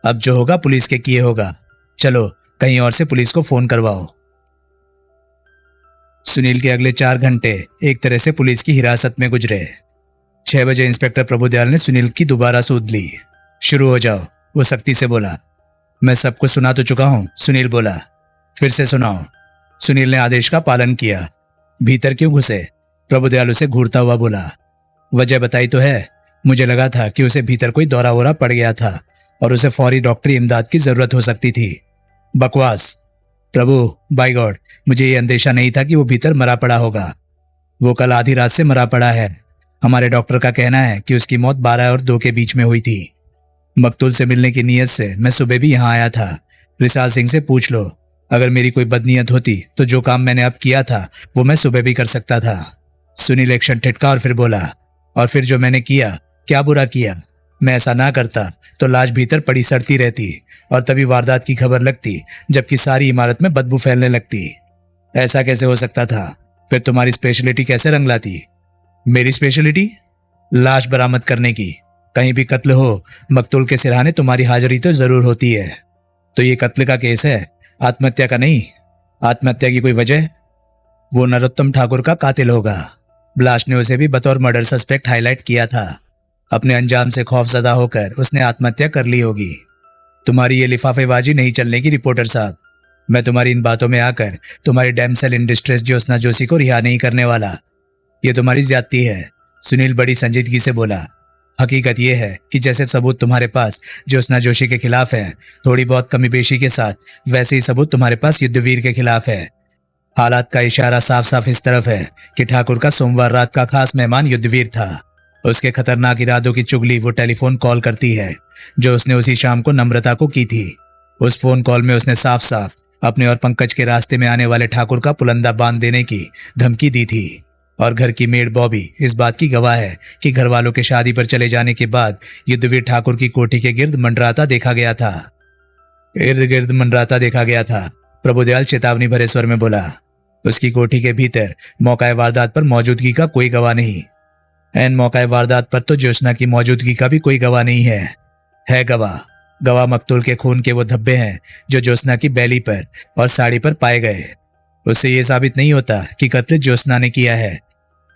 अब जो होगा पुलिस के किए होगा। चलो कहीं और से पुलिस को फोन करवाओ। सुनील के अगले 4 घंटे एक तरह से पुलिस की हिरासत में गुजरे। 6 बजे इंस्पेक्टर प्रभुदयाल ने सुनील की दोबारा सूद ली। शुरू हो जाओ, वो सख्ती से बोला। मैं सब कुछ सुना तो चुका हूं, सुनील बोला। फिर से सुनाओ। सुनील ने आदेश का पालन किया। भीतर क्यों घुसे? प्रभुदयाल उसे घूरता हुआ बोला। वजह बताई तो है, मुझे लगा था कि उसे भीतर कोई दौरा वोरा पड़ गया था और उसे फौरी डॉक्टरी इमदाद की जरूरत हो सकती थी। बकवास। प्रभु, बाय गॉड, मुझे ये अंदेशा नहीं था कि वो भीतर मरा पड़ा होगा। वो कल आधी रात से मरा पड़ा है। हमारे डॉक्टर का कहना है कि उसकी मौत 12 और 2 के बीच में हुई थी। मकतूल से मिलने की नीयत से मैं सुबह भी यहाँ आया था। रिसाल सिंह से पूछ लो, अगर मेरी कोई बदनीयत होती तो जो काम मैंने अब किया था वो मैं सुबह भी कर सकता था। सुनील एक क्षण ठिठका और फिर बोला, और फिर जो मैंने किया, क्या बुरा किया? मैं ऐसा ना करता तो लाश भीतर पड़ी सड़ती रहती और तभी वारदात की खबर लगती, जबकि सारी इमारत में बदबू फैलने लगती। ऐसा कैसे हो सकता था? फिर तुम्हारी स्पेशलिटी कैसे रंग लाती? मेरी स्पेशलिटी? लाश बरामद करने की। कहीं भी कत्ल हो, मकतूल के सिरहाने तुम्हारी हाजिरी तो जरूर होती है। तो ये कत्ल का केस है, आत्महत्या का नहीं। आत्महत्या की कोई वजह? वो नरोत्तम ठाकुर का कातिल होगा। ब्लास्ट ने उसे भी बतौर मर्डर सस्पेक्ट हाईलाइट किया था। अपने अंजाम से खौफजदा होकर उसने आत्महत्या कर ली होगी। तुम्हारी ये लिफाफेबाजी नहीं चलने की रिपोर्टर साहब। मैं तुम्हारी इन बातों में आकर तुम्हारी damsel in distress Jyotsna Joshi को रिहा नहीं करने वाला। ये तुम्हारी ज्यादती है। सुनील बड़ी संजीदगी से बोला, हकीकत यह है कि जैसे सबूत तुम्हारे पास ज्योत्सना जोशी के खिलाफ है, थोड़ी बहुत कमी पेशी के साथ, वैसे ही सबूत तुम्हारे पास युद्धवीर के खिलाफ है। हालात का इशारा साफ साफ इस तरफ है कि ठाकुर का सोमवार रात का खास मेहमान युद्धवीर था। उसके खतरनाक इरादों की चुगली वो टेलीफोन कॉल करती है जो उसने उसी शाम को नम्रता को की थी। उस फोन कॉल में उसने साफ साफ अपने और पंकज के रास्ते में आने वाले ठाकुर का पुलंदा बांध देने की धमकी दी थी। और घर की मेड बॉबी इस बात की गवाह है कि घर वालों के शादी पर चले जाने के बाद युद्धवीर ठाकुर की कोठी के गिर्द मंडराता देखा गया था। इर्द गिर्द मंडराता देखा गया था, प्रभुदयाल चेतावनी भरे स्वर में बोला। उसकी कोठी के भीतर मौका वारदात पर मौजूदगी का कोई गवाह नहीं। एन मौका वारदात पर तो ज्योत्सना की मौजूदगी का भी कोई गवाह नहीं है। है गवाह। गवाह मकतूल के खून के वो धब्बे हैं जो ज्योत्सना की बैली पर और साड़ी पर पाए गए। उससे ये साबित नहीं होता कि कत्ल ज्योत्सना ने किया है।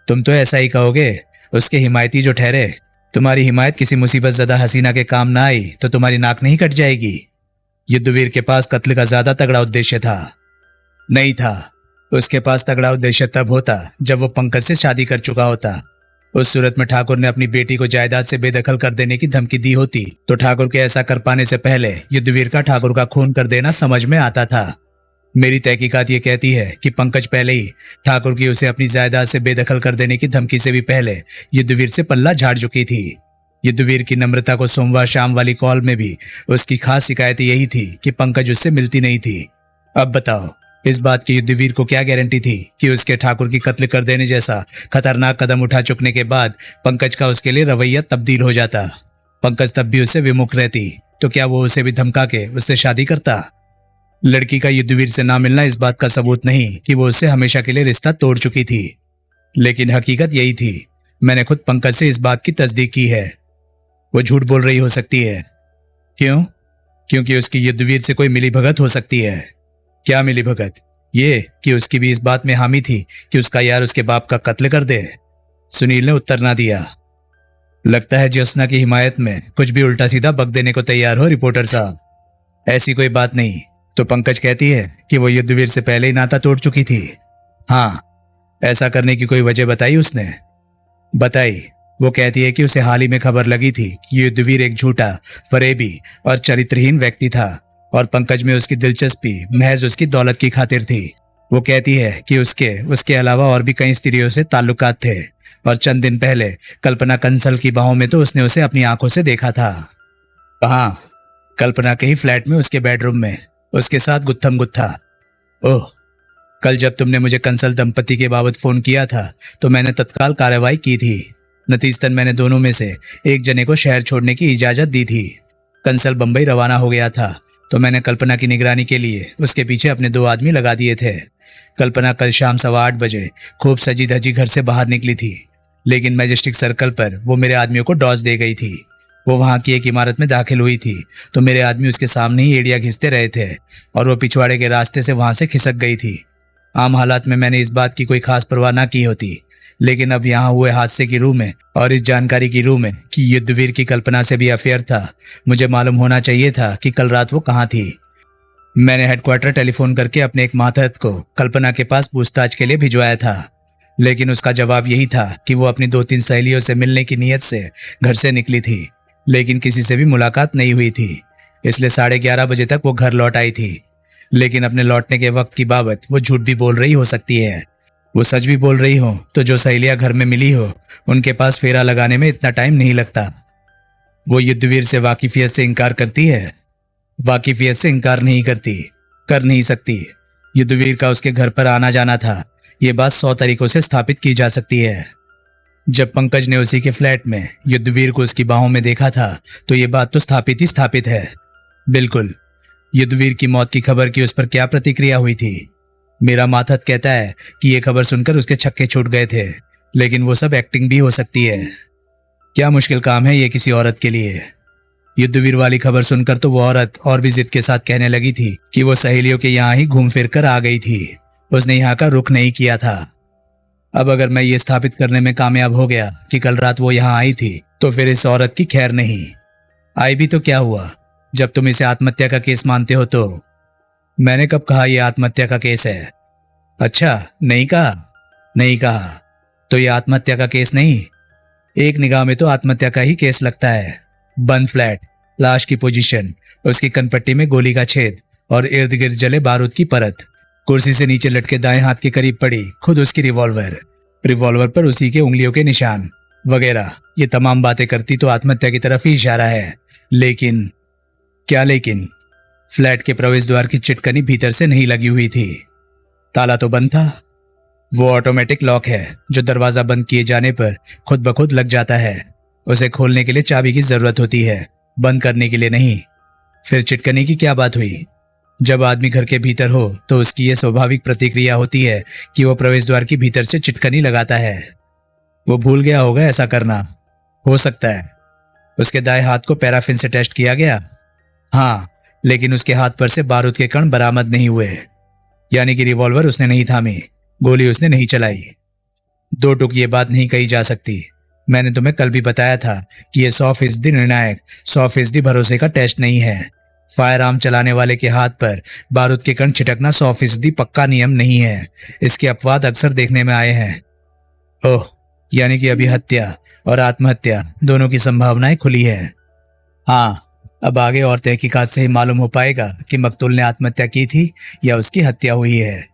तुम तो ऐसा ही कहोगे। उसके हिमायती जो ठहरे, तुम्हारी हिमायत किसी मुसीबत ज़दा हसीना के काम ना आई तो तुम्हारी नाक नहीं कट जाएगी। युद्धवीर के पास कत्ल का ज्यादा तगड़ा उद्देश्य था। नहीं था। उसके पास तगड़ा उद्देश्य तब होता जब वो पंकज से शादी कर चुका होता। उस सूरत में ठाकुर ने अपनी बेटी को जायदाद से बेदखल कर देने की धमकी दी होती तो ठाकुर के ऐसा कर पाने से पहले युद्धवीर का ठाकुर का खून कर देना समझ में आता था। मेरी तहकीकात ये कहती है कि पंकज पहले ही ठाकुर की उसे अपनी जायदाद से बेदखल कर देने की धमकी से भी पहले युद्धवीर से पल्ला झाड़ चुकी थी। युद्धवीर की नम्रता को सोमवार शाम वाली कॉल में भी उसकी खास शिकायत यही थी कि पंकज उससे मिलती नहीं थी। अब बताओ, इस बात की युद्धवीर को क्या गारंटी थी कि उसके ठाकुर की कत्ल कर देने जैसा खतरनाक कदम उठा चुकने के बाद पंकज का उसके लिए रवैया तब्दील हो जाता? पंकज तब भी उससे विमुख रहती तो क्या वो उसे भी धमका के उससे शादी करता? लड़की का युद्धवीर से ना मिलना इस बात का सबूत नहीं कि वो उससे हमेशा के लिए रिश्ता तोड़ चुकी थी, लेकिन हकीकत यही थी। मैंने खुद पंकज से इस बात की तस्दीक की है। वो झूठ बोल रही हो सकती है। क्यों? क्योंकि उसकी युद्धवीर से कोई मिलीभगत हो सकती है। क्या मिलीभगत? ये कि उसकी भी इस बात में हामी थी कि उसका यार उसके बाप का कत्ल कर दे। सुनील ने उत्तर ना दिया। लगता है ज्योत्सना की हिमायत में कुछ भी उल्टा सीधा बक देने को तैयार हो रिपोर्टर साहब। ऐसी कोई बात नहीं। तो पंकज कहती है कि वो युद्धवीर से पहले ही नाता तोड़ चुकी थी। हाँ। ऐसा करने की कोई वजह बताई उसने? बताई। वो कहती है कि उसे हाल ही में खबर लगी थी कि युद्धवीर एक झूठा, फरेबी और चरित्रहीन व्यक्ति था और पंकज में उसकी दिलचस्पी महज उसकी दौलत की खातिर थी। वो कहती है कि उसके अलावा और भी कई स्त्रियों से ताल्लुकात थे और चंद दिन पहले कल्पना कंसल की बाहों में तो उसने उसे अपनी आंखों से देखा था। कहाँ? कल्पना के ही फ्लैट में, उसके बेडरूम में, उसके साथ गुत्थम गुत्था। ओह, कल जब तुमने मुझे कंसल दंपति के बाबत फोन किया था तो मैंने तत्काल कार्रवाई की थी। नतीजतन मैंने दोनों में से एक जने को शहर छोड़ने की इजाजत दी थी। कंसल बंबई रवाना हो गया था तो मैंने कल्पना की निगरानी के लिए उसके पीछे अपने 2 आदमी लगा दिए थे। कल्पना कल शाम 8:15 बजे खूब सजी धजी घर से बाहर निकली थी, लेकिन मैजेस्टिक सर्कल पर वो मेरे आदमियों को डॉज दे गई थी। वो वहां की एक इमारत में दाखिल हुई थी तो मेरे आदमी उसके सामने ही एड़िया घिसते रहे थे और वो पिछवाड़े के रास्ते से वहां से खिसक गई थी। आम हालात में मैंने इस बात की कोई खास परवाह ना की होती, लेकिन अब यहाँ हुए हादसे की रूह में और इस जानकारी की रूह में कि युद्धवीर की कल्पना से भी अफेयर था, मुझे मालूम होना चाहिए था कि कल रात वो कहाँ थी। मैंने हेडक्वार्टर टेलीफोन करके अपने एक मातहत को कल्पना के पास पूछताछ के लिए भिजवाया था, लेकिन उसका जवाब यही था कि वो अपनी 2-3 सहेलियों से मिलने की नीयत से घर से निकली थी, लेकिन किसी से भी मुलाकात नहीं हुई थी। इसलिए 11:30 बजे तक वो घर लौट आई थी। लेकिन अपने लौटने के वक्त की बाबत वो झूठ भी बोल रही हो सकती है। वो सच भी बोल रही हो तो जो सहेलियां घर में मिली हो उनके पास फेरा लगाने में इतना टाइम नहीं लगता। वो युद्धवीर से वाकिफियत से इनकार करती है? वाकिफियत से इनकार नहीं करती। कर नहीं सकती। युद्धवीर का उसके घर पर आना जाना था, ये बात 100 तरीकों से स्थापित की जा सकती है। जब पंकज ने उसी के फ्लैट में युद्धवीर को उसकी बाहों में देखा था तो ये बात तो स्थापित ही स्थापित है। बिल्कुल। युद्धवीर की मौत की खबर की उस पर क्या प्रतिक्रिया हुई थी? मेरा माथत कहता है कि ये खबर सुनकर उसके छक्के छूट गए थे, लेकिन वो सब एक्टिंग भी हो सकती है। क्या मुश्किल काम है ये किसी औरत के लिए। युद्धवीर वाली खबर सुनकर तो वो औरत और भी जिद के साथ कहने लगी थी कि वो सहेलियों के यहाँ ही घूम फिर कर आ गई थी, उसने यहाँ का रुख नहीं किया था। अब अगर मैं ये स्थापित करने में कामयाब हो गया कि कल रात वो यहाँ आई थी तो फिर इस औरत की खैर नहीं। आई भी तो क्या हुआ, जब तुम इसे आत्महत्या का केस मानते हो तो। मैंने कब कहा यह आत्महत्या का केस है? अच्छा, नहीं कहा? नहीं कहा तो यह आत्महत्या का केस नहीं। एक निगाह में तो आत्महत्या का ही केस लगता है। बंद फ्लैट, लाश की पोजीशन, उसकी कनपट्टी में गोली का छेद और इर्द गिर्द जले बारूद की परत, कुर्सी से नीचे लटके दाएं हाथ के करीब पड़ी खुद उसकी रिवॉल्वर, रिवॉल्वर पर उसी के उंगलियों के निशान वगैरह, ये तमाम बातें करती तो आत्महत्या की तरफ ही इशारा है। लेकिन क्या लेकिन? फ्लैट के प्रवेश द्वार की चिटकनी भीतर से नहीं लगी हुई थी, ताला तो बंद था। वो ऑटोमेटिक लॉक है जो दरवाजा बंद किए जाने पर खुद ब खुद लग जाता है। उसे खोलने के लिए चाबी की जरूरत होती है, बंद करने के लिए नहीं। फिर चिटकने की क्या बात हुई? जब आदमी घर के भीतर हो तो उसकी यह स्वाभाविक प्रतिक्रिया होती है कि वो प्रवेश द्वार की भीतर से चिटकनी लगाता है। वो भूल गया होगा ऐसा करना। हो सकता है। उसके दाएं हाथ को पैराफिन से टेस्ट किया गया? हाँ, लेकिन उसके हाथ पर से बारूद के कण बरामद नहीं हुए। यानी कि रिवॉल्वर उसने नहीं थामी, गोली उसने नहीं चलाई। दो टुक ये बात नहीं कही जा सकती। मैंने तुम्हें कल भी बताया था कि यह 100% निर्णायक, 100% भरोसे का टेस्ट नहीं है। फायर आर्म चलाने वाले के हाथ पर बारूद के कण छिटकना 100% पक्का नियम नहीं है। इसके अपवाद अक्सर देखने में आए हैं। ओह, यानी कि अभी हत्या और आत्महत्या दोनों की संभावनाएं खुली है। हाँ, अब आगे और तहकीकात से ही मालूम हो पाएगा कि मकतूल ने आत्महत्या की थी या उसकी हत्या हुई है।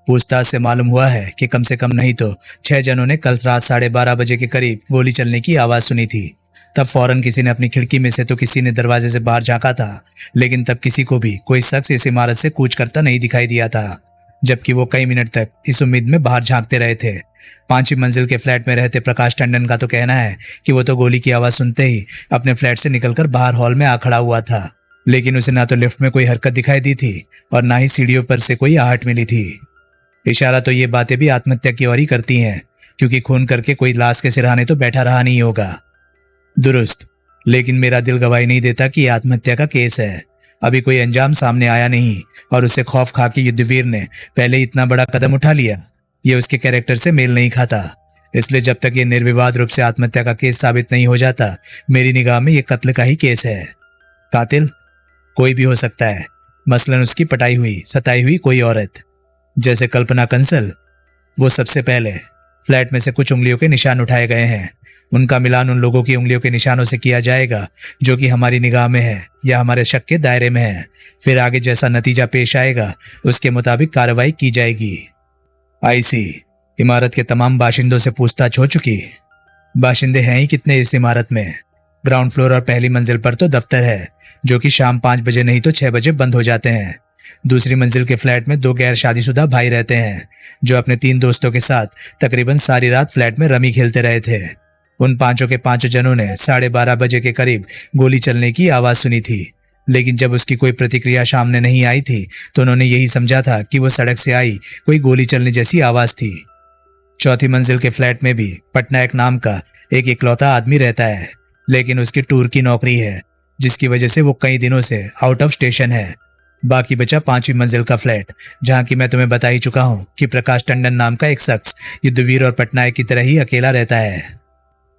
पूछताछ से मालूम हुआ है कि कम से कम नहीं तो 6 जनों ने कल रात 12:30 बजे के करीब गोली चलने की आवाज सुनी थी। तब फौरन किसी ने अपनी खिड़की में से तो किसी ने दरवाजे से बाहर झांका था, लेकिन तब किसी को भी कोई शख्स इस इमारत से कूच करता नहीं दिखाई दिया था, जबकि वो कई मिनट तक इस उम्मीद में बाहर झांकते रहे थे। 5वीं मंजिल के फ्लैट में रहते प्रकाश टंडन का तो कहना है कि वो तो गोली की आवाज सुनते ही अपने फ्लैट से निकलकर बाहर हॉल में आ खड़ा हुआ था, लेकिन उसे ना तो लिफ्ट में कोई हरकत दिखाई दी थी और ना ही सीढ़ियों पर से कोई आहट मिली थी। इशारा तो ये बातें भी आत्महत्या की ओर ही करती हैं, क्योंकि खून करके कोई लाश के सिरहाने तो बैठा रहा नहीं होगा। दुरुस्त, लेकिन मेरा दिल गवाही नहीं देता कि आत्महत्या का केस है। अभी कोई अंजाम सामने आया नहीं और उसे खौफ खा के युद्धवीर ने पहले इतना बड़ा कदम उठा लिया। ये उसके कैरेक्टर से मेल नहीं खाता। इसलिए जब तक ये निर्विवाद रूप से आत्महत्या का केस साबित नहीं हो जाता, मेरी निगाह में ये कत्ल का ही केस है। कातिल कोई भी हो सकता है, मसलन उसकी पटाई हुई, सताई हुई कोई औरत, जैसे कल्पना कंसल। वो सबसे पहले फ्लैट में से कुछ उंगलियों के निशान उठाए गए हैं। उनका मिलान उन लोगों की उंगलियों के निशानों से किया जाएगा जो कि हमारी निगाह में है या हमारे शक के दायरे में है। फिर आगे जैसा नतीजा पेश आएगा उसके मुताबिक कार्रवाई की जाएगी। आईसी, इमारत के तमाम बाशिंदों से पूछताछ हो चुकी। बाशिंदे हैं ही कितने इस इमारत में? ग्राउंड फ्लोर और पहली मंजिल पर तो दफ्तर है, जो कि शाम 5 बजे नहीं तो 6 बजे बंद हो जाते हैं। दूसरी मंजिल के फ्लैट में 2 गैर शादीशुदा भाई रहते हैं, जो अपने 3 दोस्तों के साथ तकरीबन सारी रात फ्लैट में रमी खेलते रहे थे। उन पांचों के पांचों जनों ने 12:30 बजे के करीब गोली चलने की आवाज सुनी थी, लेकिन जब उसकी कोई प्रतिक्रिया सामने नहीं आई थी तो उन्होंने यही समझा था कि वो सड़क से आई कोई गोली चलने जैसी आवाज थी। चौथी मंजिल के फ्लैट में भी पटनायक नाम का एक इकलौता आदमी रहता है, लेकिन उसकी टूर की नौकरी है, जिसकी वजह से वो कई दिनों से आउट ऑफ स्टेशन है। बाकी बचा 5वीं मंजिल का फ्लैट, जहां की मैं तुम्हें बता ही चुका हूं कि प्रकाश टंडन नाम का एक शख्स युद्धवीर और पटनायक की तरह ही अकेला रहता है।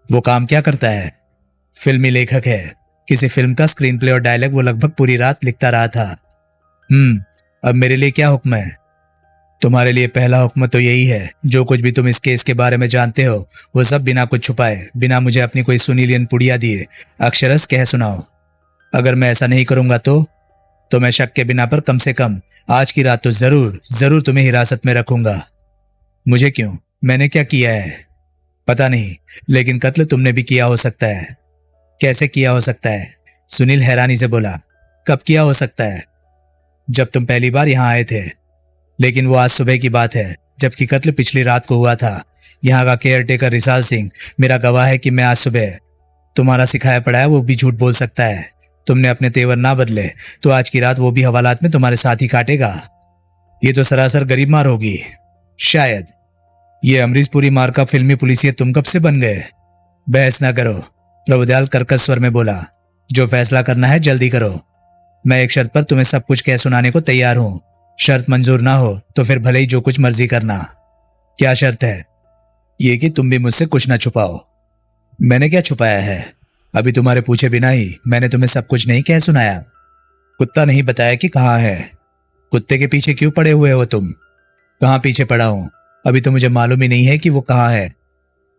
वो काम क्या करता है? फिल्मी लेखक है। किसी फिल्म का स्क्रीन प्ले और डायलॉग वो लगभग पूरी रात लिखता रहा था। अब मेरे लिए क्या हुक्म है? तुम्हारे लिए पहला हुक्म तो यही है, जो कुछ भी तुम इस केस के बारे में जानते हो वो सब बिना कुछ छुपाए, बिना मुझे अपनी कोई सुनीलियन पुड़िया दिए अक्षरश कह सुनाओ। अगर मैं ऐसा नहीं करूंगा तो मैं शक के बिना पर कम से कम आज की रात तो जरूर तुम्हें हिरासत में रखूंगा। मुझे क्यों? मैंने क्या किया है? पता नहीं, लेकिन कत्ल तुमने भी किया हो सकता है। कैसे किया हो सकता है? सुनील हैरानी से बोला। कब किया हो सकता है? जब तुम पहली बार यहाँ आए थे। लेकिन वो आज सुबह की बात है, जबकि कत्ल पिछली रात को हुआ था। यहाँ का केयरटेकर रिसाल सिंह मेरा गवाह है कि मैं आज सुबह तुम्हारा सिखाया पढ़ाया वो भी झूठ बोल सकता है। तुमने अपने तेवर ना बदले तो आज की रात वो भी हवालात में तुम्हारे साथ ही काटेगा। ये तो सरासर गरीब मार होगी। शायद। ये अमरीश पुरी मार का फिल्मी पुलिसियत तुम कब से बन गए? बहस ना करो, प्रभुदयाल कर्कश स्वर में बोला। जो फैसला करना है जल्दी करो। मैं एक शर्त पर तुम्हें सब कुछ कह सुनाने को तैयार हूं। शर्त मंजूर ना हो तो फिर भले ही जो कुछ मर्जी करना। क्या शर्त है? ये कि तुम भी मुझसे कुछ ना छुपाओ। मैंने क्या छुपाया है? अभी तुम्हारे पूछे बिना ही मैंने तुम्हें सब कुछ नहीं कह सुनाया। कुत्ता नहीं बताया कि कहाँ है। कुत्ते के पीछे क्यों पड़े हुए हो तुम? कहाँ पीछे पड़ा हूं? अभी तो मुझे मालूम ही नहीं है कि वो कहाँ है।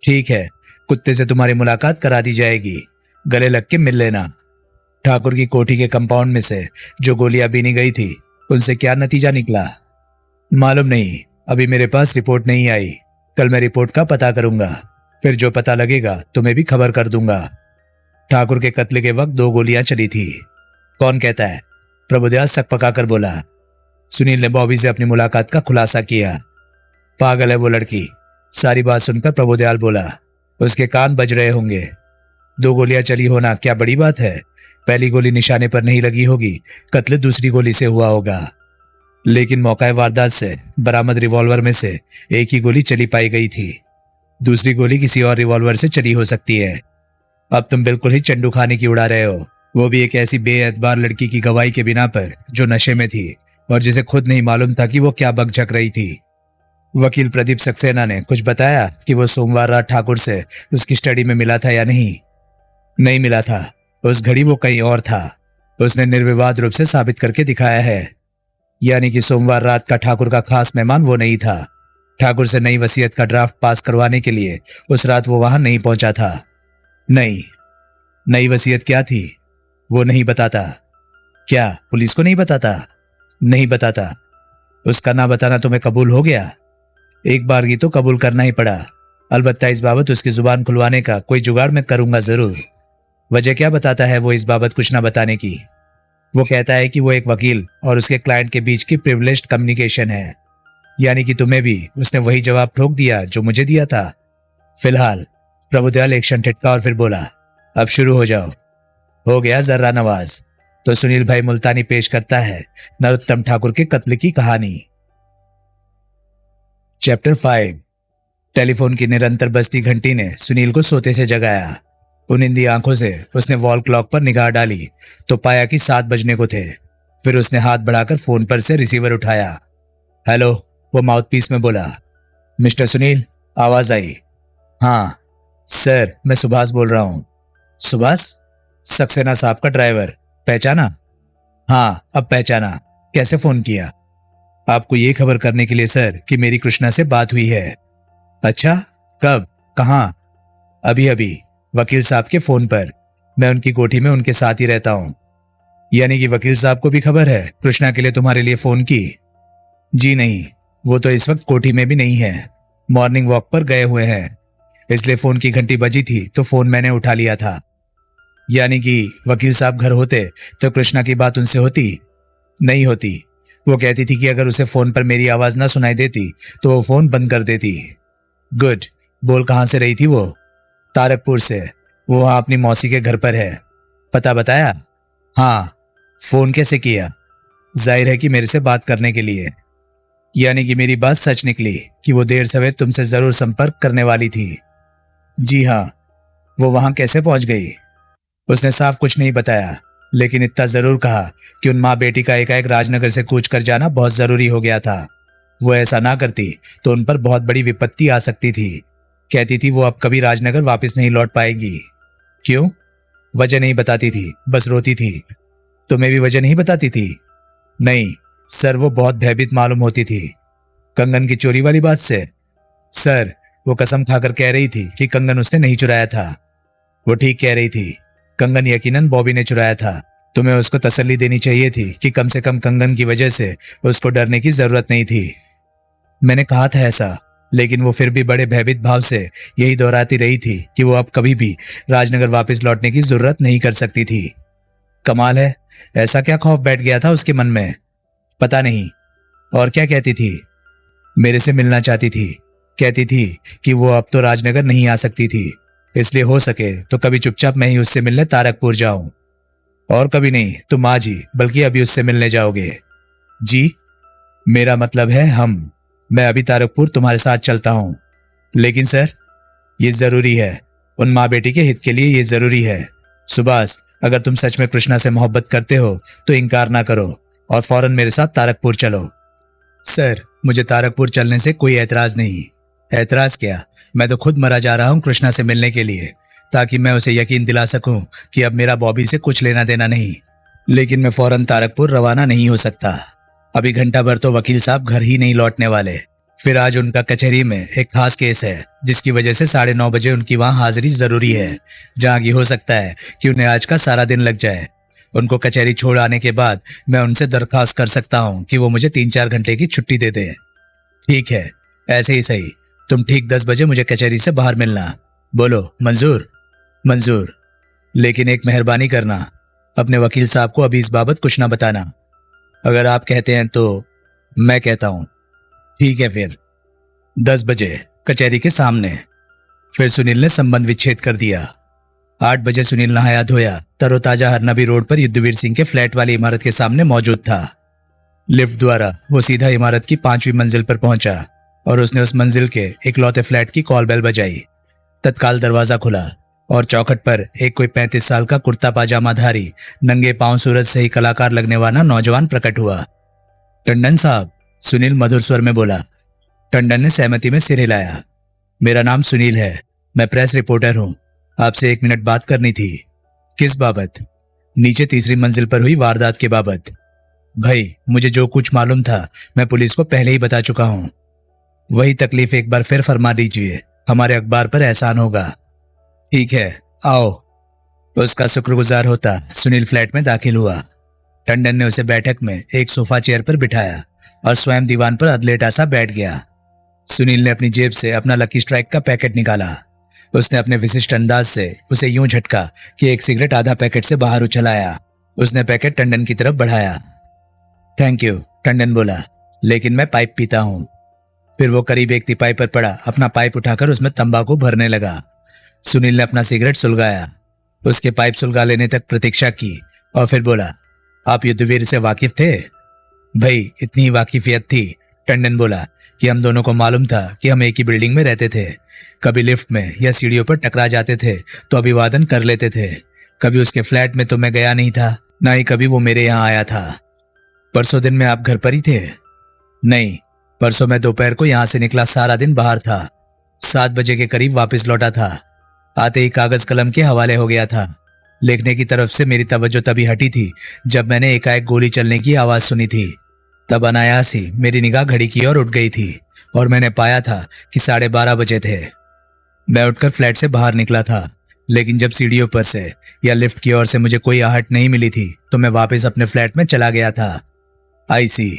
ठीक है, कुत्ते से तुम्हारी मुलाकात करा दी जाएगी। गले लग के मिल लेना। ठाकुर की कोठी के कंपाउंड में से जो गोलियां बीनी गई थी उनसे क्या नतीजा निकला? मालूम नहीं, अभी मेरे पास रिपोर्ट नहीं आई। कल मैं रिपोर्ट का पता करूंगा, फिर जो पता लगेगा तुम्हें भी खबर कर दूंगा। ठाकुर के कत्ल के वक्त 2 गोलियां चली थी। कौन कहता है? प्रभुदयाल सक पकाकर बोला। सुनील ने बॉबी से अपनी मुलाकात का खुलासा किया। पागल है वो लड़की। सारी बात सुनकर प्रभुदयाल बोला। उसके कान बज रहे होंगे। 2 गोलियां चली होना क्या बड़ी बात है? पहली गोली निशाने पर नहीं लगी होगी, कत्ल दूसरी गोली से हुआ होगा। लेकिन मौका वारदात से बरामद रिवॉल्वर में से एक ही गोली चली पाई गई थी। दूसरी गोली किसी और रिवॉल्वर से चली हो सकती है। अब तुम बिल्कुल ही चंडू खाने की उड़ा रहे हो, वो भी एक ऐसी बेएतबार लड़की की गवाही के बिना पर जो नशे में थी और जिसे खुद नहीं मालूम था कि वो क्या बकझक रही थी। वकील प्रदीप सक्सेना ने कुछ बताया कि वो सोमवार रात ठाकुर से उसकी स्टडी में मिला था या नहीं? नहीं मिला था। उस घड़ी वो कहीं और था। उसने निर्विवाद रूप से साबित करके दिखाया है। यानी कि सोमवार रात का ठाकुर का खास मेहमान वो नहीं था। ठाकुर से नई वसीयत का ड्राफ्ट पास करवाने के लिए उस रात वो वहां नहीं पहुंचा था। नहीं। नई वसीयत क्या थी? वो नहीं बताता। क्या पुलिस को नहीं बताता? नहीं बताता। उसका ना बताना तुम्हें कबूल हो गया? एक बार की तो कबूल करना ही पड़ा। अलबत्ता इस बाबत उसकी जुबान खुलवाने का कोई जुगाड़ मैं करूंगा जरूर। वजह क्या बताता है वो इस बाबत कुछ ना बताने की? वो कहता है कि वो एक वकील और उसके क्लाइंट के बीच की प्रिविलेज्ड कम्युनिकेशन है। यानी कि तुम्हें भी उसने वही जवाब ठोक दिया जो मुझे दिया था। फिलहाल। प्रभुदयाल एक क्षण ठिठका और फिर बोला, अब शुरू हो जाओ। हो गया जर्रा नवाज। तो सुनील भाई मुल्तानी पेश करता है नरोत्तम ठाकुर के कत्ल की कहानी। चैप्टर 5। टेलीफोन की निरंतर बजती घंटी ने सुनील को सोते से जगाया। उनिंदी आंखों से उसने वॉल क्लॉक पर निगाह डाली तो पाया कि 7 बजने को थे। फिर उसने हाथ बढ़ाकर फोन पर से रिसीवर उठाया। हेलो, वो माउथपीस में बोला। मिस्टर सुनील, आवाज आई। हाँ सर, मैं सुभाष बोल रहा हूँ। सुभाष? सक्सेना साहब का ड्राइवर। पहचाना? हाँ, अब पहचाना। कैसे फोन किया? आपको ये खबर करने के लिए सर कि मेरी कृष्णा से बात हुई है। अच्छा, कब? कहाँ? अभी अभी, वकील साहब के फोन पर। मैं उनकी कोठी में उनके साथ ही रहता हूँ। यानी कि वकील साहब को भी खबर है कृष्णा के लिए तुम्हारे लिए फोन की? जी नहीं, वो तो इस वक्त कोठी में भी नहीं है, मॉर्निंग वॉक पर गए हुए हैं। इसलिए फोन की घंटी बजी थी तो फोन मैंने उठा लिया था। यानी कि वकील साहब घर होते तो कृष्णा की बात उनसे होती? नहीं होती। वो कहती थी कि अगर उसे फोन पर मेरी आवाज ना सुनाई देती तो वो फोन बंद कर देती। गुड। बोल कहाँ से रही थी वो? तारकपुर से। वो वहां अपनी मौसी के घर पर है। पता बताया? हाँ। फोन कैसे किया? जाहिर है कि मेरे से बात करने के लिए। यानी कि मेरी बात सच निकली कि वो देर सवेर तुमसे जरूर संपर्क करने वाली थी। जी हाँ। वो वहां कैसे पहुंच गई? उसने साफ कुछ नहीं बताया, लेकिन इतना जरूर कहा कि उन माँ बेटी का एकाएक राजनगर से कूच कर जाना बहुत जरूरी हो गया था। वो ऐसा ना करती तो उन पर बहुत बड़ी विपत्ति आ सकती थी। कहती थी वो अब कभी राजनगर वापस नहीं लौट पाएगी। क्यों? वजह नहीं बताती थी, बस रोती थी। तुम्हें भी वजह नहीं बताती थी? नहीं सर, वो बहुत भयभीत मालूम होती थी। कंगन की चोरी वाली बात से? सर, वो कसम खाकर कह रही थी कि कंगन उसने नहीं चुराया था। वो ठीक कह रही थी। कंगन यकीनन बॉबी ने चुराया था। तुम्हें उसको तसल्ली देनी चाहिए थी कि कम से कम कंगन की वजह से उसको डरने की जरूरत नहीं थी। मैंने कहा था ऐसा, लेकिन वो फिर भी बड़े भयभीत भाव से यही दोहराती रही थी कि वो अब कभी भी राजनगर वापस लौटने की जरूरत नहीं कर सकती थी। कमाल है, ऐसा क्या खौफ बैठ गया था उसके मन में? पता नहीं। और क्या कहती थी? मेरे से मिलना चाहती थी। कहती थी कि वो अब तो राजनगर नहीं आ सकती थी, इसलिए हो सके तो कभी चुपचाप मैं ही उससे मिलने तारकपुर जाऊं। और कभी नहीं तुम आज ही, बल्कि अभी उससे मिलने जाओगे? जी, मेरा मतलब है हम। मैं अभी तारकपुर तुम्हारे साथ चलता हूं। लेकिन सर, ये जरूरी है। उन माँ बेटी के हित के लिए ये जरूरी है। सुभाष, अगर तुम सच में कृष्णा से मोहब्बत करते हो तो इनकार ना करो और फौरन मेरे साथ तारकपुर चलो। सर, मुझे तारकपुर चलने से कोई ऐतराज नहीं। ऐतराज क्या, मैं तो खुद मरा जा रहा हूं कृष्णा से मिलने के लिए, ताकि मैं उसे यकीन दिला सकूं कि अब मेरा बॉबी से कुछ लेना देना नहीं। लेकिन मैं फौरन तारकपुर रवाना नहीं हो सकता। अभी घंटा भर तो वकील साहब घर ही नहीं लौटने वाले। फिर आज उनका कचहरी में एक खास केस है, जिसकी वजह से 9:30 बजे उनकी वहां हाजिरी जरूरी है, जहां की हो सकता है कि उन्हें आज का सारा दिन लग जाए। उनको कचहरी छोड़ आने के बाद मैं उनसे दरखास्त कर सकता हूं कि वो मुझे 3-4 घंटे की छुट्टी दे दें। ठीक है, ऐसे ही सही। तुम ठीक 10 बजे मुझे कचहरी से बाहर मिलना। बोलो, मंजूर? मंजूर। लेकिन एक मेहरबानी करना, अपने वकील साहब को अभी इस बाबत कुछ ना बताना। अगर आप कहते हैं तो मैं कहता हूं। ठीक है फिर। 10 बजे कचहरी के सामने। फिर सुनील ने संबंध विच्छेद कर दिया। 8 बजे सुनील नहाया धोया तरोताजा हरनबी रोड पर युद्धवीर सिंह के फ्लैट वाली इमारत के सामने मौजूद था। लिफ्ट द्वारा वो सीधा इमारत की 5वीं मंजिल पर पहुंचा और उसने उस मंजिल के इकलौते फ्लैट की कॉल बेल बजाई। तत्काल दरवाजा खुला और चौखट पर एक कोई 35 साल का कुर्ता पाजामाधारी, नंगे पांव सूरज से ही कलाकार लगने वाला नौजवान प्रकट हुआ। टंडन साहब, सुनील मधुर स्वर में बोला। टंडन ने सहमति में सिर हिलाया। मेरा नाम सुनील है, मैं प्रेस रिपोर्टर हूं। आपसे 1 मिनट बात करनी थी। किस बाबत? नीचे 3री मंजिल पर हुई वारदात के बाबत। भाई, मुझे जो कुछ मालूम था मैं पुलिस को पहले ही बता चुका हूं। वही तकलीफ एक बार फिर फरमा दीजिए, हमारे अखबार पर एहसान होगा। ठीक है, आओ। तो उसका शुक्रगुजार होता सुनील फ्लैट में दाखिल हुआ। टंडन ने उसे बैठक में एक सोफा चेयर पर बिठाया और स्वयं दीवान पर अधलेटा सा बैठ गया। सुनील ने अपनी जेब से अपना लकी स्ट्राइक का पैकेट निकाला। उसने अपने विशिष्ट अंदाज से उसे यूं झटका कि एक सिगरेट आधा पैकेट से बाहर उछल आया। उसने पैकेट टंडन की तरफ बढ़ाया। थैंक यू, टंडन बोला, लेकिन मैं पाइप पीता हूं। फिर वो करीब एक तिपाई पर पड़ा अपना पाइप उठाकर उसमें तंबाकू भरने लगा। सुनील ने अपना सिगरेट सुलगाया, उसके पाइप सुलगा लेने तक प्रतीक्षा की और फिर बोला, आप युद्धवीर से वाकिफ थे? भाई, इतनी ही वाकिफियत थी, टंडन बोला, कि हम दोनों को मालूम था कि हम एक ही बिल्डिंग में रहते थे। कभी लिफ्ट में या सीढ़ियों पर टकरा जाते थे तो अभिवादन कर लेते थे। कभी उसके फ्लैट में तो मैं गया नहीं था, ना ही कभी वो मेरे यहाँ आया था। परसों दिन में आप घर पर ही थे? नहीं, परसों मैं दोपहर को यहाँ से निकला, सारा दिन बाहर था। 7 बजे के करीब वापस लौटा था। आते ही कागज कलम के हवाले हो गया था। लिखने की तरफ से मेरी तवज्जो तभी हटी थी जब मैंने एकाएक गोली चलने की आवाज सुनी थी। तब अनायास ही मेरी निगाह घड़ी की ओर उठ गई थी और मैंने पाया था कि 12:30 बजे थे। मैं उठकर फ्लैट से बाहर निकला था, लेकिन जब सीढ़ियों पर से या लिफ्ट की ओर से मुझे कोई आहट नहीं मिली थी तो मैं वापस अपने फ्लैट में चला गया था। आई सी।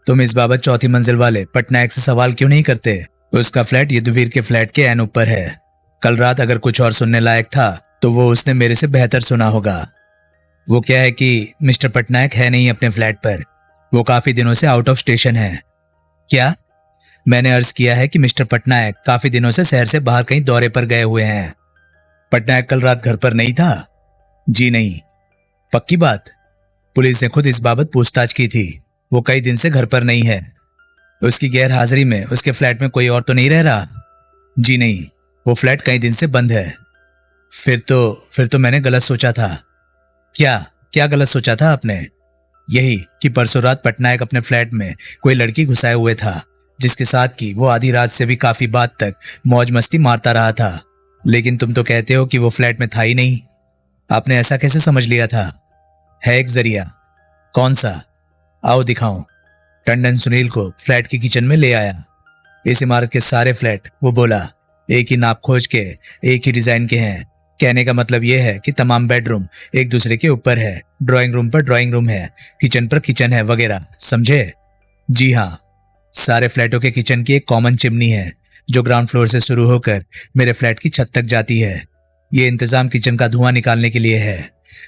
तुम इस बाबत 4थी मंजिल वाले पटनायक से सवाल क्यों नहीं करते? उसका फ्लैट युद्धवीर के फ्लैट के एन ऊपर है। कल रात अगर कुछ और सुनने लायक था तो वो उसने मेरे से बेहतर सुना होगा। वो क्या है कि मिस्टर पटनायक है नहीं अपने फ्लैट पर, वो काफी दिनों से आउट ऑफ स्टेशन है। क्या? मैंने अर्ज किया है कि मिस्टर पटनायक काफी दिनों से शहर से बाहर कहीं दौरे पर गए हुए हैं। पटनायक कल रात घर पर नहीं था? जी नहीं। पक्की बात? पुलिस ने खुद इस बाबत पूछताछ की थी। वो कई दिन से घर पर नहीं है। उसकी गैर हाजिरी में उसके फ्लैट में कोई और तो नहीं रह रहा? जी नहीं, वो फ्लैट कई दिन से बंद है। फिर तो मैंने गलत सोचा था। क्या गलत सोचा था आपने? यही कि परसों रात पटनायक अपने फ्लैट में कोई लड़की घुसाए हुए था, जिसके साथ की वो आधी रात से भी काफी बाद तक मौज मस्ती मारता रहा था। लेकिन तुम तो कहते हो कि वो फ्लैट में था ही नहीं। आपने ऐसा कैसे समझ लिया था? है एक जरिया। कौन सा? आओ दिखाऊं। टंडन सुनील को फ्लैट की किचन में ले आया। इस इमारत के सारे फ्लैट, वो बोला, एक ही नाप खोज के, एक ही डिजाइन के हैं। कहने का मतलब यह है कि तमाम बेडरूम एक दूसरे के ऊपर है, ड्राइंग रूम पर ड्राइंग रूम है, किचन पर किचन है, वगैरह। समझे? जी हाँ। सारे फ्लैटों के किचन की एक कॉमन चिमनी है जो ग्राउंड फ्लोर से शुरू होकर मेरे फ्लैट की छत तक जाती है। ये इंतजाम किचन का धुआं निकालने के लिए है।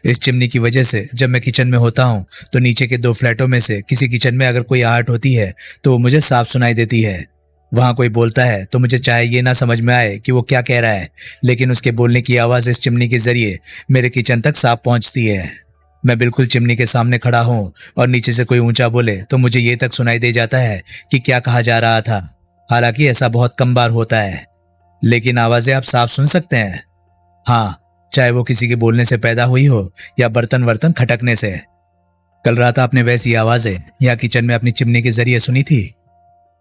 इस चिमनी की वजह से जब मैं किचन में होता हूँ तो नीचे के 2 फ्लैटों में से किसी किचन में अगर कोई आहट होती है तो वो मुझे साफ सुनाई देती है। वहां कोई बोलता है तो मुझे चाहे ये ना समझ में आए कि वो क्या कह रहा है, लेकिन उसके बोलने की आवाज इस चिमनी के जरिए मेरे किचन तक साफ पहुंचती है। मैं बिल्कुल चिमनी के सामने खड़ा हूँ और नीचे से कोई ऊंचा बोले तो मुझे ये तक सुनाई दे जाता है कि क्या कहा जा रहा था। हालांकि ऐसा बहुत कम बार होता है, लेकिन आवाजें आप साफ सुन सकते हैं। हाँ, चाहे वो किसी के बोलने से पैदा हुई हो या बर्तन वर्तन खटकने से। कल रात आपने वैसी आवाजें यहाँ किचन में अपनी चिमनी के जरिए सुनी थी?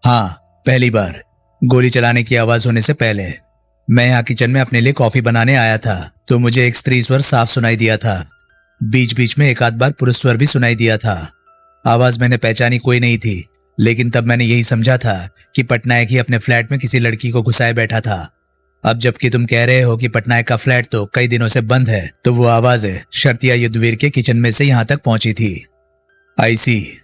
हाँ, पहली बार गोली चलाने की आवाज होने से पहले। मैं यहाँ किचन में अपने लिए कॉफी बनाने आया था तो मुझे एक स्त्री स्वर साफ सुनाई दिया था। बीच बीच में एक आध बार पुरुष स्वर भी सुनाई दिया था। आवाज मैंने पहचानी कोई नहीं थी, लेकिन तब मैंने यही समझा था कि पटनायक ही अपने फ्लैट में किसी लड़की को घुसाए बैठा था। अब जबकि तुम कह रहे हो कि पटनायक का फ्लैट तो कई दिनों से बंद है, तो वो आवाजें शर्तिया युद्धवीर के किचन में से यहाँ तक पहुंची थी। आई सी।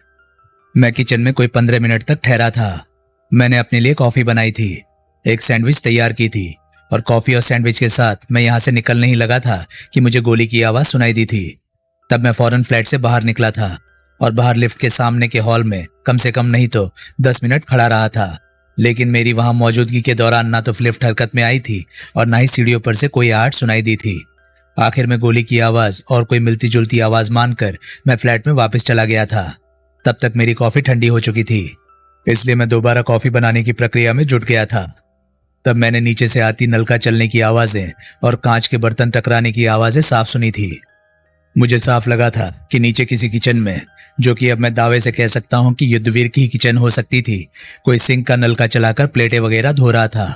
मैं किचन में कोई 15 मिनट तक ठहरा था। मैंने अपने लिए कॉफी बनाई थी, एक सैंडविच तैयार की थी और कॉफी और सैंडविच के साथ मैं यहाँ से निकलने ही लगा था कि मुझे गोली की आवाज सुनाई दी थी। तब मैं फौरन फ्लैट से बाहर निकला था और बाहर लिफ्ट के सामने के हॉल में कम से कम नहीं तो 10 मिनट खड़ा रहा था। लेकिन मेरी वहां मौजूदगी के दौरान ना तो लिफ्ट हरकत में आई थी और ना ही सीढ़ियों पर से कोई आहट सुनाई दी थी। आखिर में गोली की आवाज और कोई मिलती जुलती आवाज मानकर मैं फ्लैट में वापस चला गया था। तब तक मेरी कॉफी ठंडी हो चुकी थी, इसलिए मैं दोबारा कॉफी बनाने की प्रक्रिया में जुट गया था। तब मैंने नीचे से आती नल का चलने की आवाजें और कांच के बर्तन टकराने की आवाजें साफ सुनी थी। मुझे साफ लगा था कि नीचे किसी किचन में, जो कि अब मैं दावे से कह सकता हूं कि युद्धवीर की ही किचन हो सकती थी, कोई सिंक का नल का चलाकर प्लेटें वगैरह धो रहा था।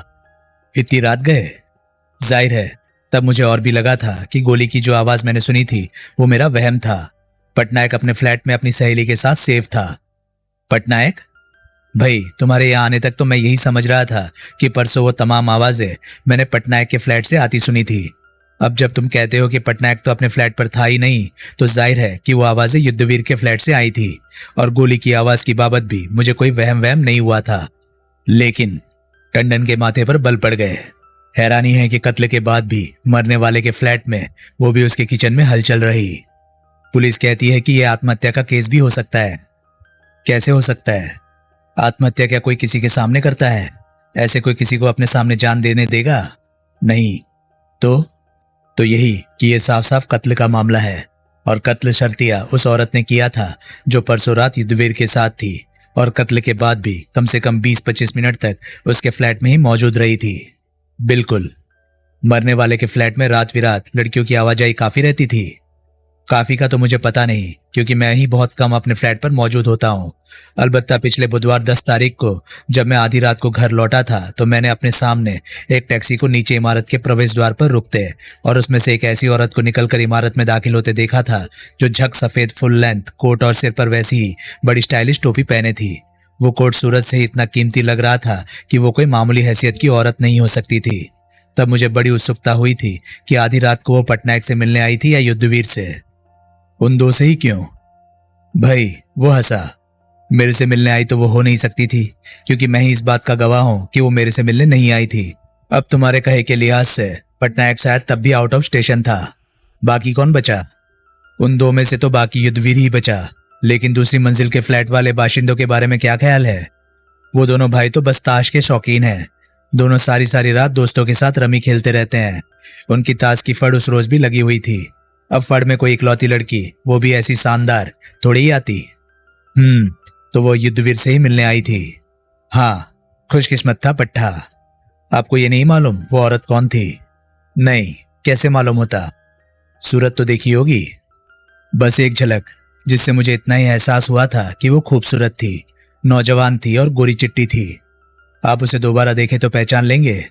इतनी रात गए? जाहिर है तब मुझे और भी लगा था कि गोली की जो आवाज मैंने सुनी थी वो मेरा वहम था। पटनायक अपने फ्लैट में अपनी सहेली के साथ सेफ था। पटनायक? भाई, तुम्हारे यहाँ आने तक तो मैं यही समझ रहा था कि परसों वो तमाम आवाजें मैंने पटनायक के फ्लैट से आती सुनी थी। अब जब तुम कहते हो कि पटनायक तो अपने फ्लैट पर था ही नहीं, तो जाहिर है कि वो आवाजें युद्धवीर के फ्लैट से आई थी और गोली की आवाज की बाबत भी मुझे कोई वहम वहम नहीं हुआ था। लेकिन टंडन के माथे पर बल पड़ गए। हैरानी है कि कत्ल के बाद भी मरने वाले के फ्लैट में, वो भी उसके किचन में हलचल रही। पुलिस कहती है कि यह आत्महत्या का केस भी हो सकता है। कैसे हो सकता है? आत्महत्या क्या कोई किसी के सामने करता है? ऐसे कोई किसी को अपने सामने जान देने देगा? नहीं। तो यही कि यह साफ साफ कत्ल का मामला है और कत्ल शर्तिया उस औरत ने किया था जो परसों रात युद्धवीर के साथ थी और कत्ल के बाद भी कम से कम 20-25 मिनट तक उसके फ्लैट में ही मौजूद रही थी। बिल्कुल। मरने वाले के फ्लैट में रात बिरात लड़कियों की आवाजाही काफी रहती थी। काफी का तो मुझे पता नहीं, क्योंकि मैं ही बहुत कम अपने फ्लैट पर मौजूद होता हूँ। अलबत्ता पिछले बुधवार 10 तारीख को जब मैं आधी रात को घर लौटा था तो मैंने अपने सामने एक टैक्सी को नीचे इमारत के प्रवेश द्वार पर रुकते और उसमें से एक ऐसी औरत को निकलकर इमारत में दाखिल होते देखा था जो झक सफेद फुल लेंथ कोट और सिर पर वैसी ही बड़ी स्टाइलिश टोपी पहने थी। वो कोट सूरत से ही इतना कीमती लग रहा था कि वो कोई मामूली हैसियत की औरत नहीं हो सकती थी। तब मुझे बड़ी उत्सुकता हुई थी कि आधी रात को वो पटनायक से मिलने आई थी या युद्धवीर से। उन दो से ही क्यों? भाई, वो हंसा। मेरे से मिलने आई तो वो हो नहीं सकती थी, क्योंकि मैं ही इस बात का गवाह हूं कि वो मेरे से मिलने नहीं आई थी। अब तुम्हारे कहे के लिहाज से पटनायक शायद तब भी आउट ऑफ स्टेशन था। बाकी कौन बचा? उन दो में से तो बाकी युद्धवीर ही बचा, लेकिन दूसरी मंजिल के फ्लैट वाले बाशिंदों के बारे में क्या ख्याल है? वो दोनों भाई तो बस ताश के शौकीन हैं। दोनों सारी सारी रात दोस्तों के साथ रमी खेलते रहते हैं। उनकी ताश की फड़ उस रोज भी लगी हुई थी। अब फड़ में कोई इकलौती लड़की, वो भी ऐसी शानदार, थोड़ी ही आती। तो वो युद्धवीर से ही मिलने आई थी। हाँ, खुशकिस्मत था पट्टा। आपको ये नहीं मालूम वो औरत कौन थी? नहीं, कैसे मालूम होता? सूरत तो देखी होगी। बस एक झलक, जिससे मुझे इतना ही एहसास हुआ था कि वो खूबसूरत थी, नौजवान थी और गोरी चिट्टी थी। आप उसे दोबारा देखें तो पहचान लेंगे?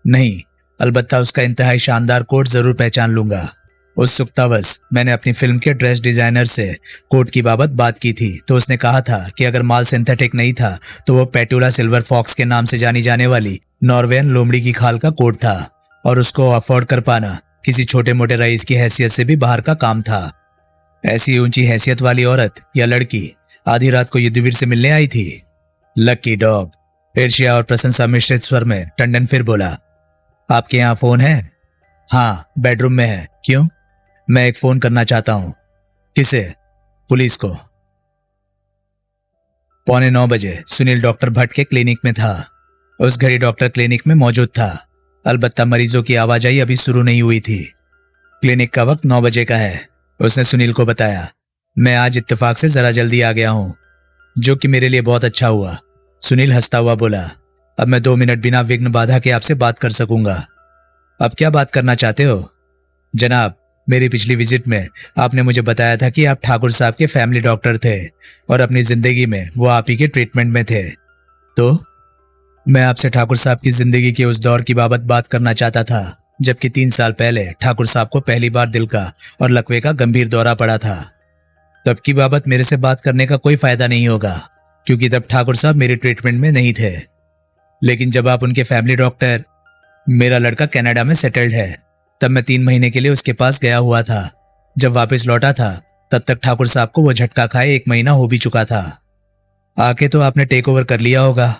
नहीं, अलबत्ता उसका इंतहाई शानदार कोट जरूर पहचान लूंगा। उत्सुकतावश मैंने अपनी फिल्म के ड्रेस डिजाइनर से कोट की बाबत बात की थी, तो उसने कहा था कि अगर माल सिंथेटिक नहीं था तो वो पेटुला सिल्वर फॉक्स के नाम से जानी जाने वाली नॉर्वेयन लोमड़ी की खाल का कोट था और उसको अफोर्ड कर पाना किसी छोटे मोटे रईस की हैसियत से भी बाहर का काम था। ऐसी ऊंची हैसियत वाली औरत या लड़की आधी रात को युद्धवीर से मिलने आई थी। Lucky dog. ईर्ष्या और प्रशंसा मिश्रित स्वर में टंडन फिर बोला, आपके यहाँ फोन है? हाँ, बेडरूम में है। क्यों? मैं एक फोन करना चाहता हूं। किसे? पुलिस को। 8:45 सुनील डॉक्टर भट्ट के क्लिनिक में था। उस घड़ी डॉक्टर क्लिनिक में मौजूद था। अलबत्ता मरीजों की आवाजाही अभी शुरू नहीं हुई थी। क्लिनिक का वक्त 9 बजे का है। उसने सुनील को बताया, मैं आज इत्तेफाक से जरा जल्दी आ गया हूं, जो कि मेरे लिए बहुत अच्छा हुआ। सुनील हंसता हुआ बोला, अब मैं 2 मिनट बिना विघ्न बाधा के आपसे बात कर सकूंगा। अब क्या बात करना चाहते हो? जनाब, मेरी पिछली विजिट में आपने मुझे बताया था कि आप ठाकुर साहब के फैमिली डॉक्टर थे और अपनी जिंदगी में वो आप ही के ट्रीटमेंट में थे। तो मैं आपसे ठाकुर साहब की जिंदगी के उस दौर की बाबत बात करना चाहता था जबकि 3 साल पहले ठाकुर साहब को पहली बार दिल का और लकवे का गंभीर दौरा पड़ा था। तब की बाबत मेरे से बात करने का कोई फायदा नहीं होगा, क्योंकि तब ठाकुर साहब मेरे ट्रीटमेंट में नहीं थे। लेकिन जब आप उनके फैमिली डॉक्टर, मेरा लड़का कनाडा में सेटल्ड है, तब मैं 3 महीने के लिए उसके पास गया हुआ था। जब वापस लौटा था तब तक ठाकुर साहब को वो झटका खाए 1 महीना हो भी चुका था। आके तो आपने टेक ओवर कर लिया होगा।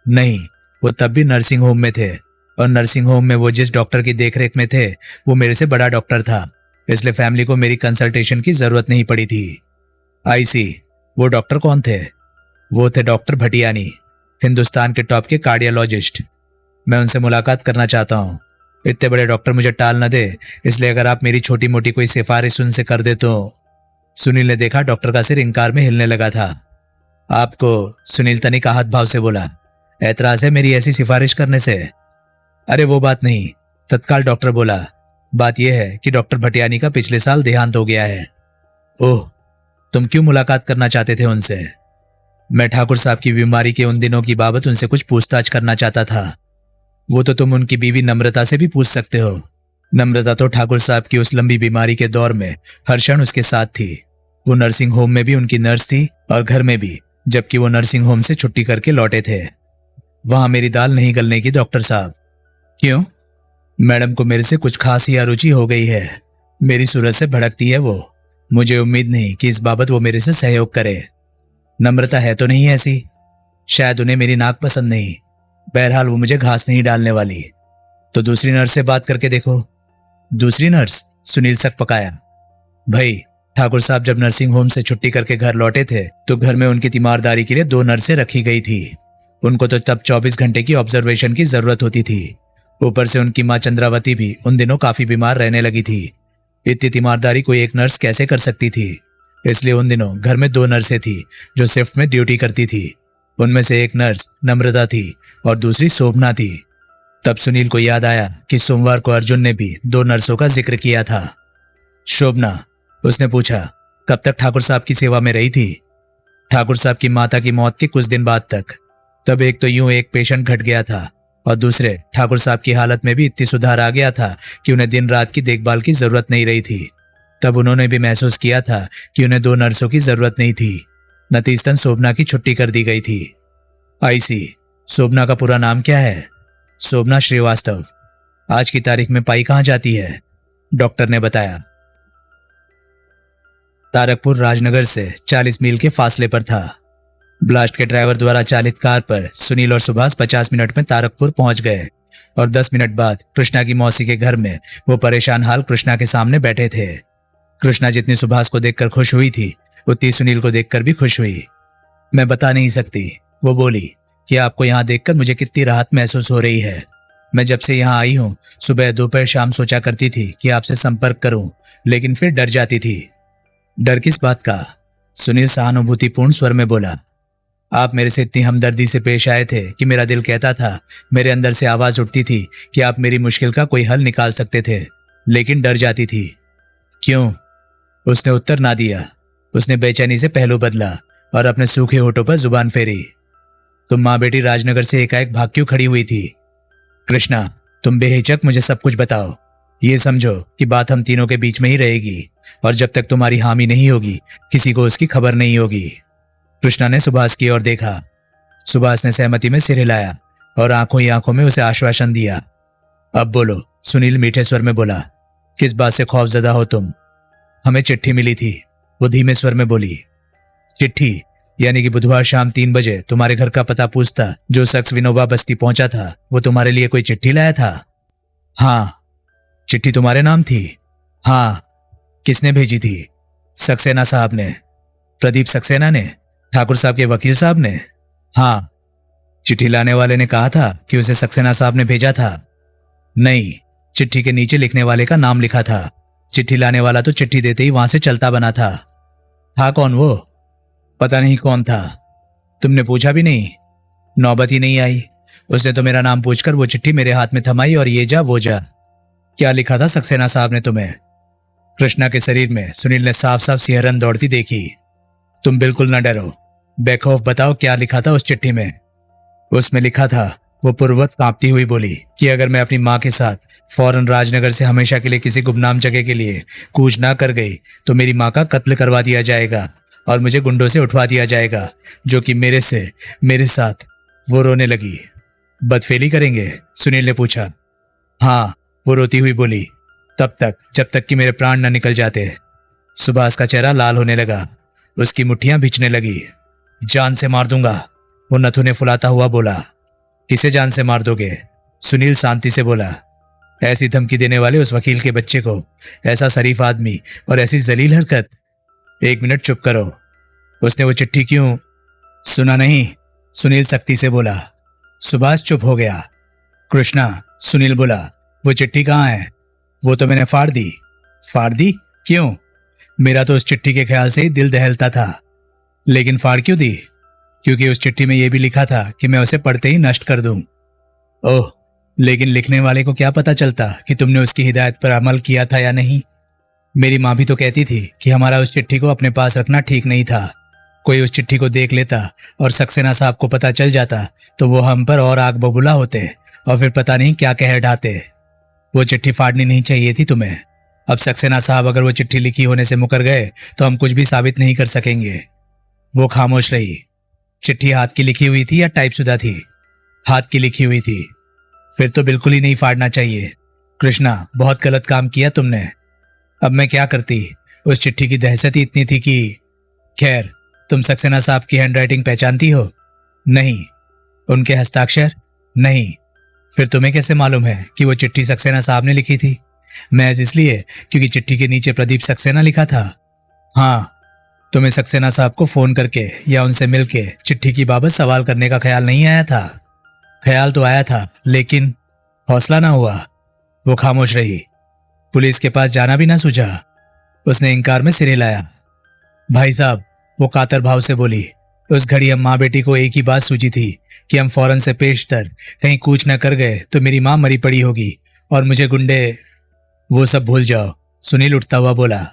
नहीं, वो तब भी नर्सिंग होम में थे और नर्सिंग होम में वो जिस डॉक्टर की देखरेख में थे वो मेरे से बड़ा डॉक्टर था, इसलिए फैमिली को मेरी कंसल्टेशन की जरूरत नहीं पड़ी थी। आई सी, वो डॉक्टर कौन थे? वो थे डॉक्टर भटियानी, हिंदुस्तान के टॉप के कार्डियोलॉजिस्ट। मैं उनसे मुलाकात करना चाहता हूँ। इतने बड़े डॉक्टर मुझे टाल न दे, इसलिए अगर आप मेरी छोटी मोटी कोई सिफारिश उनसे कर दे तो। सुनील ने देखा डॉक्टर का सिर इंकार में हिलने लगा था। आपको? सुनील तनिक आहत भाव से बोला, ऐतराज है मेरी ऐसी सिफारिश करने से? अरे वो बात नहीं, तत्काल डॉक्टर बोला, बात यह है कि डॉक्टर भटियानी का पिछले साल देहांत हो गया है। ओह, तुम क्यों मुलाकात करना चाहते थे उनसे? मैं ठाकुर साहब की बीमारी के उन दिनों की बाबत उनसे कुछ पूछताछ करना चाहता था। वो तो तुम उनकी बीवी नम्रता से भी पूछ सकते हो। नम्रता तो ठाकुर साहब की उस लंबी बीमारी के दौर में हर क्षण उसके साथ थी। वो नर्सिंग होम में भी उनकी नर्स थी और घर में भी, जबकि वो नर्सिंग होम से छुट्टी करके लौटे थे। वहां मेरी दाल नहीं गलने की डॉक्टर साहब। क्यों? मैडम को मेरे से कुछ खास ही अरुचि हो गई है। मेरी सूरत से भड़कती है वो। मुझे उम्मीद नहीं कि इस बाबत वो मेरे से सहयोग करे। नम्रता है तो नहीं ऐसी? शायद उन्हें मेरी नाक पसंद नहीं। बहरहाल वो मुझे घास नहीं डालने वाली। तो दूसरी नर्स से बात करके देखो। दूसरी नर्स? सुनील सक पकाया। भाई, ठाकुर साहब जब नर्सिंग होम से छुट्टी करके घर लौटे थे तो घर में उनकी तीमारदारी के लिए 2 नर्सें रखी गई थी। उनको तो तब 24 घंटे की ऑब्जर्वेशन की जरूरत होती थी। ऊपर से उनकी माँ चंद्रावती भी उन दिनों काफी बीमार रहने लगी थी। इतनी तीमारदारी कोई एक नर्स कैसे कर सकती थी? इसलिए उन दिनों घर में 2 नर्सें थी जो शिफ्ट में ड्यूटी करती थी। उनमें से एक नर्स नम्रता थी और दूसरी शोभना थी। तब सुनील को याद आया कि सोमवार को अर्जुन ने भी 2 नर्सों का जिक्र किया था। शोभना? उसने पूछा। कब तक ठाकुर साहब की सेवा में रही थी? ठाकुर साहब की माता की मौत के कुछ दिन बाद तक। तब एक तो यूं एक पेशेंट घट गया था और दूसरे ठाकुर साहब की हालत में भी इतनी सुधार आ गया था कि उन्हें दिन रात की देखभाल की जरूरत नहीं रही थी। तब उन्होंने भी महसूस किया था कि उन्हें 2 नर्सों की जरूरत नहीं थी। नतीजतन शोभना की छुट्टी कर दी गई थी। आई सी, शोभना का पूरा नाम क्या है? शोभना श्रीवास्तव। आज की तारीख में पाई कहां जाती है? डॉक्टर ने बताया। तारकपुर राजनगर से 40 मील के फासले पर था। ब्लास्ट के ड्राइवर द्वारा चालित कार पर सुनील और सुभाष 50 मिनट में तारकपुर पहुंच गए और 10 मिनट बाद कृष्णा की मौसी के घर में वो परेशान हाल कृष्णा के सामने बैठे थे। कृष्णा जितनी सुभाष को देखकर खुश हुई थी उतनी सुनील को देखकर भी खुश हुई। मैं बता नहीं सकती, वो बोली, कि आपको यहाँ देखकर मुझे कितनी राहत महसूस हो रही है। मैं जब से यहाँ आई हूँ सुबह दोपहर शाम सोचा करती थी कि आपसे संपर्क करूं, लेकिन फिर डर जाती थी। डर किस बात का? सुनील सहानुभूतिपूर्ण स्वर में बोला। आप मेरे से इतनी हमदर्दी से पेश आए थे कि मेरा दिल कहता था, मेरे अंदर से आवाज उठती थी कि आप मेरी मुश्किल का कोई हल निकाल सकते थे, लेकिन डर जाती थी। क्यों? उसने उत्तर ना दिया। उसने बेचैनी से पहलू बदला और अपने सूखे होठों पर जुबान फेरी। तुम माँ बेटी राजनगर से एकाएक भाग क्यों खड़ी हुई थी? कृष्णा, तुम बेहिचक मुझे सब कुछ बताओ। ये समझो कि बात हम तीनों के बीच में ही रहेगी और जब तक तुम्हारी हामी नहीं होगी किसी को उसकी खबर नहीं होगी। कृष्णा ने सुभाष की ओर देखा। सुभाष ने सहमति में सिर हिलाया और आंखों ही आंखों में उसे आश्वासन दिया। अब बोलो, सुनील मीठे स्वर में बोला। किस बात से खौफजदा हो तुम? हमें चिट्ठी मिली थी, वो धीमे स्वर में बोली। चिट्ठी? यानी कि बुधवार शाम 3 बजे तुम्हारे घर का पता पूछता जो शख्स विनोबा बस्ती पहुंचा था वो तुम्हारे लिए कोई चिट्ठी लाया था? हाँ। चिट्ठी तुम्हारे नाम थी? हाँ। किसने भेजी थी? सक्सेना साहब ने। प्रदीप सक्सेना ने? ठाकुर साहब के वकील साहब ने? हाँ। चिट्ठी लाने वाले ने कहा था कि उसे सक्सेना साहब ने भेजा था। नहीं, चिट्ठी के नीचे लिखने वाले का नाम लिखा था। चिट्ठी लाने वाला तो चिट्ठी देते ही वहां से चलता बना था। हाँ, कौन वो? पता नहीं कौन था। तुमने पूछा भी नहीं? नौबत ही नहीं आई। उसने तो मेरा नाम पूछकर वो चिट्ठी मेरे हाथ में थमाई और ये जा वो जा। क्या लिखा था सक्सेना साहब ने तुम्हें? कृष्णा के शरीर में सुनील ने साफ साफ सिहरन दौड़ती देखी। तुम बिल्कुल न डरो, बेखौफ बताओ क्या लिखा था उस चिट्ठी में? उसमें लिखा था, वो पूर्ववत कांपती हुई बोली, कि अगर मैं अपनी माँ के साथ फौरन राजनगर से हमेशा के लिए किसी गुमनाम जगह के लिए कूच ना कर गई तो मेरी माँ का कत्ल करवा दिया जाएगा और मुझे गुंडों से उठवा दिया जाएगा, जो कि मेरे साथ। वो रोने लगी। बदफेली करेंगे? सुनील ने पूछा। हाँ, वो रोती हुई बोली, तब तक जब तक कि मेरे प्राण न निकल जाते। सुभाष का चेहरा लाल होने लगा, उसकी मुट्ठियां भिंचने लगी। जान से मार दूंगा, वो नथुने फुलाता हुआ बोला। किसे जान से मार दोगे? सुनील शांति से बोला। ऐसी धमकी देने वाले उस वकील के बच्चे को, ऐसा शरीफ आदमी और ऐसी जलील हरकत। 1 मिनट चुप करो। उसने वो चिट्ठी क्यों? सुना नहीं? सुनील सख्ती से बोला। सुभाष चुप हो गया। कृष्णा, सुनील बोला, वो चिट्ठी कहाँ है? वो तो मैंने फाड़ दी। फाड़ दी? क्यों? मेरा तो उस चिट्ठी के ख्याल से ही दिल दहलता था। लेकिन फाड़ क्यों दी? क्योंकि उस चिट्ठी में यह भी लिखा था कि मैं उसे पढ़ते ही नष्ट कर दूं। ओह, लेकिन लिखने वाले को क्या पता चलता कि तुमने उसकी हिदायत पर अमल किया था या नहीं? मेरी माँ भी तो कहती थी कि हमारा उस चिट्ठी को अपने पास रखना ठीक नहीं था। कोई उस चिट्ठी को देख लेता और सक्सेना साहब को पता चल जाता तो वो हम पर और आग बबूला होते और फिर पता नहीं क्या कह ढाते। वो चिट्ठी फाड़नी नहीं चाहिए थी तुम्हें। अब सक्सेना साहब अगर वो चिट्ठी लिखी होने से मुकर गए तो हम कुछ भी साबित नहीं कर सकेंगे। वो खामोश रही। चिट्ठी हाथ की लिखी हुई थी या टाइपशुदा थी? हाथ की लिखी हुई थी। फिर तो बिल्कुल ही नहीं फाड़ना चाहिए। कृष्णा, बहुत गलत काम किया तुमने। अब मैं क्या करती? उस चिट्ठी की दहशत ही इतनी थी कि। खैर, तुम सक्सेना साहब की हैंडराइटिंग पहचानती हो? नहीं। उनके हस्ताक्षर? नहीं। फिर तुम्हें कैसे मालूम है कि वो चिट्ठी सक्सेना साहब ने लिखी थी? महज इसलिए क्योंकि चिट्ठी के नीचे प्रदीप सक्सेना लिखा था। हाँ, तुम्हें सक्सेना साहब को फोन करके या उनसे मिलके चिट्ठी की बाबत सवाल करने का ख्याल नहीं आया था? ख्याल तो आया था, लेकिन हौसला ना हुआ। वो खामोश रही। पुलिस के पास जाना भी ना सूझा। उसने इंकार में सिर हिलाया। भाई साहब, वो कातर भाव से बोली, उस घड़ी हम माँ बेटी को एक ही बात सूझी थी कि हम फौरन से पेशतर कहीं कूच न कर गए तो मेरी माँ मरी पड़ी होगी और मुझे गुंडे। वो सब भूल जाओ, सुनील उठता हुआ बोला।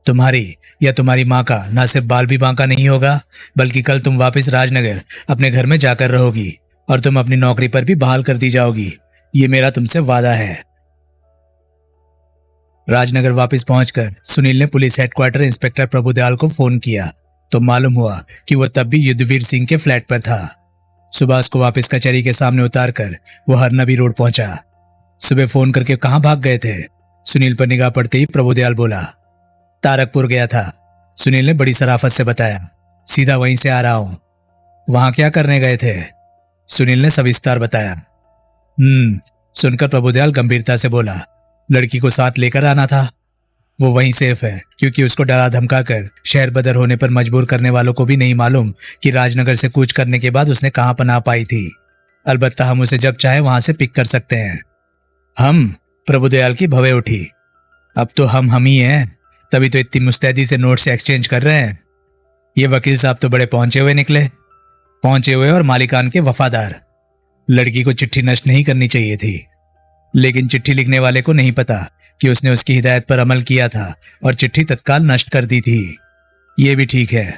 तुम्हारी या तुम्हारी माँ का ना सिर्फ बाल भी बांका नहीं होगा, बल्कि कल तुम वापस राजनगर अपने घर में जाकर रहोगी और तुम अपनी नौकरी पर भी बहाल कर दी जाओगी। ये मेरा तुमसे वादा है। राजनगर वापस पहुंचकर सुनील ने पुलिस हेडक्वार्टर इंस्पेक्टर प्रभुदयाल को फोन किया तो मालूम हुआ कि वह तब भी युद्धवीर सिंह के फ्लैट पर था। सुभाष को वापस कचहरी के सामने उतारकर वो हरनबी रोड पहुंचा। सुबह फोन करके कहां भाग गए थे? सुनील पर निगाह पड़ते ही प्रभुदयाल बोला। तारकपुर गया था, सुनील ने बड़ी शराफत से बताया। सीधा वहीं से आ रहा हूं। वहां क्या करने गए थे? सुनील ने सविस्तार बताया। सुनकर प्रभुदयाल गंभीरता से बोला, लड़की को साथ लेकर आना था। वो वहीं सेफ है, क्योंकि उसको डरा धमका कर शहर बदर होने पर मजबूर करने वालों को भी नहीं मालूम कि राजनगर से कूच करने के बाद उसने कहां पनाह पाई थी। अलबत्ता हम उसे जब चाहे वहां से पिक कर सकते हैं। हम? प्रभुदयाल की भवें उठी। अब तो हम ही हैं, तभी तो इतनी मुस्तैदी से नोट से एक्सचेंज कर रहे हैं। ये वकील साहब तो बड़े पहुंचे हुए निकले, पहुंचे हुए और मालिकान के वफादार। लड़की को चिट्ठी नष्ट नहीं करनी चाहिए थी, लेकिन चिट्ठी लिखने वाले को नहीं पता कि उसने उसकी हिदायत पर अमल किया था और चिट्ठी तत्काल नष्ट कर दी थी। ये भी ठीक है।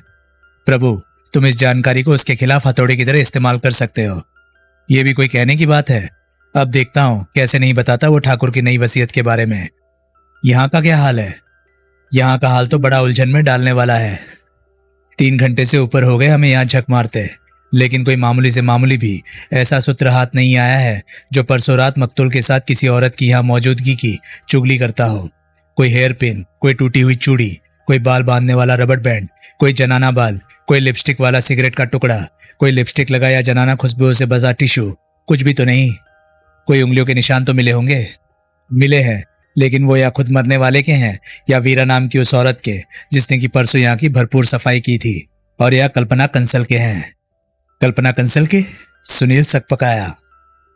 प्रभु, तुम इस जानकारी को उसके खिलाफ हथौड़े की तरह इस्तेमाल कर सकते हो। ये भी कोई कहने की बात है? अब देखता हूं कैसे नहीं बताता वो ठाकुर की नई वसीयत के बारे में। यहाँ का क्या हाल है? यहाँ का हाल तो बड़ा उलझन में डालने वाला है। 3 घंटे से ऊपर हो गए हमें यहाँ झक मारते, लेकिन कोई मामूली से मामूली भी ऐसा सूत्र हाथ नहीं आया है जो परसों रात मकतूल के साथ किसी औरत की यहाँ मौजूदगी की चुगली करता हो। कोई हेयर पिन, कोई टूटी हुई चूड़ी, कोई बाल बांधने वाला रबड़ बैंड, कोई जनाना बाल, कोई लिपस्टिक वाला सिगरेट का टुकड़ा, कोई लिपस्टिक लगाया जनाना खुशबुओं से बजा टिश्यू। कुछ भी तो नहीं। कोई उंगलियों के निशान तो मिले होंगे? मिले हैं, लेकिन वो या खुद मरने वाले के हैं या वीरा नाम की उस औरत के जिसने कि परसों यहाँ की भरपूर सफाई की थी, और या कल्पना कंसल के हैं। कल्पना कंसल के? सुनील सकपकाया।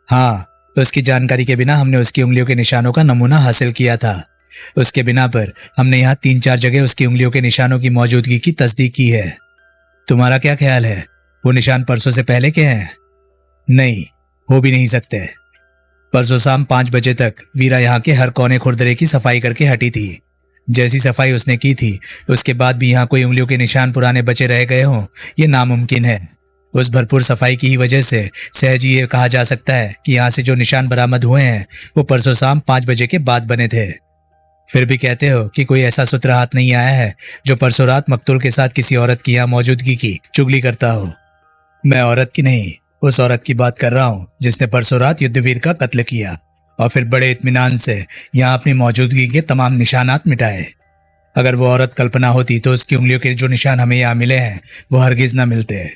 हाँ, उसकी जानकारी के बिना हमने उसकी उंगलियों के निशानों का नमूना हासिल किया था। उसके बिना पर हमने यहाँ 3-4 जगह उसकी उंगलियों के निशानों की मौजूदगी की तस्दीक की है। तुम्हारा क्या ख्याल है, वो निशान परसों से पहले के हैं? नहीं, हो भी नहीं सकते। परसों शाम 5 बजे तक वीरा यहाँ के हर कोने खुरदरे की सफाई करके हटी थी। जैसी सफाई उसने की थी उसके बाद भी यहाँ कोई उंगलियों के निशान पुराने बचे रह गए हों, ये नामुमकिन है। उस भरपूर सफाई की ही वजह से सहज ही ये कहा जा सकता है कि यहाँ से जो निशान बरामद हुए हैं वो परसों शाम 5 बजे के बाद बने थे। फिर भी कहते हो कि कोई ऐसा सूत्र हाथ नहीं आया है जो परसों रात मकतूल के साथ किसी औरत की यहाँ मौजूदगी की चुगली करता हो? मैं औरत की नहीं, उस औरत की बात कर रहा हूँ जिसने परसों रात युद्धवीर का कत्ल किया और फिर बड़े इत्मीनान से यहाँ अपनी मौजूदगी के तमाम निशानात मिटाए। अगर वो औरत कल्पना होती तो उसकी उंगलियों के जो निशान हमें यहाँ मिले हैं वो हरगिज न मिलते।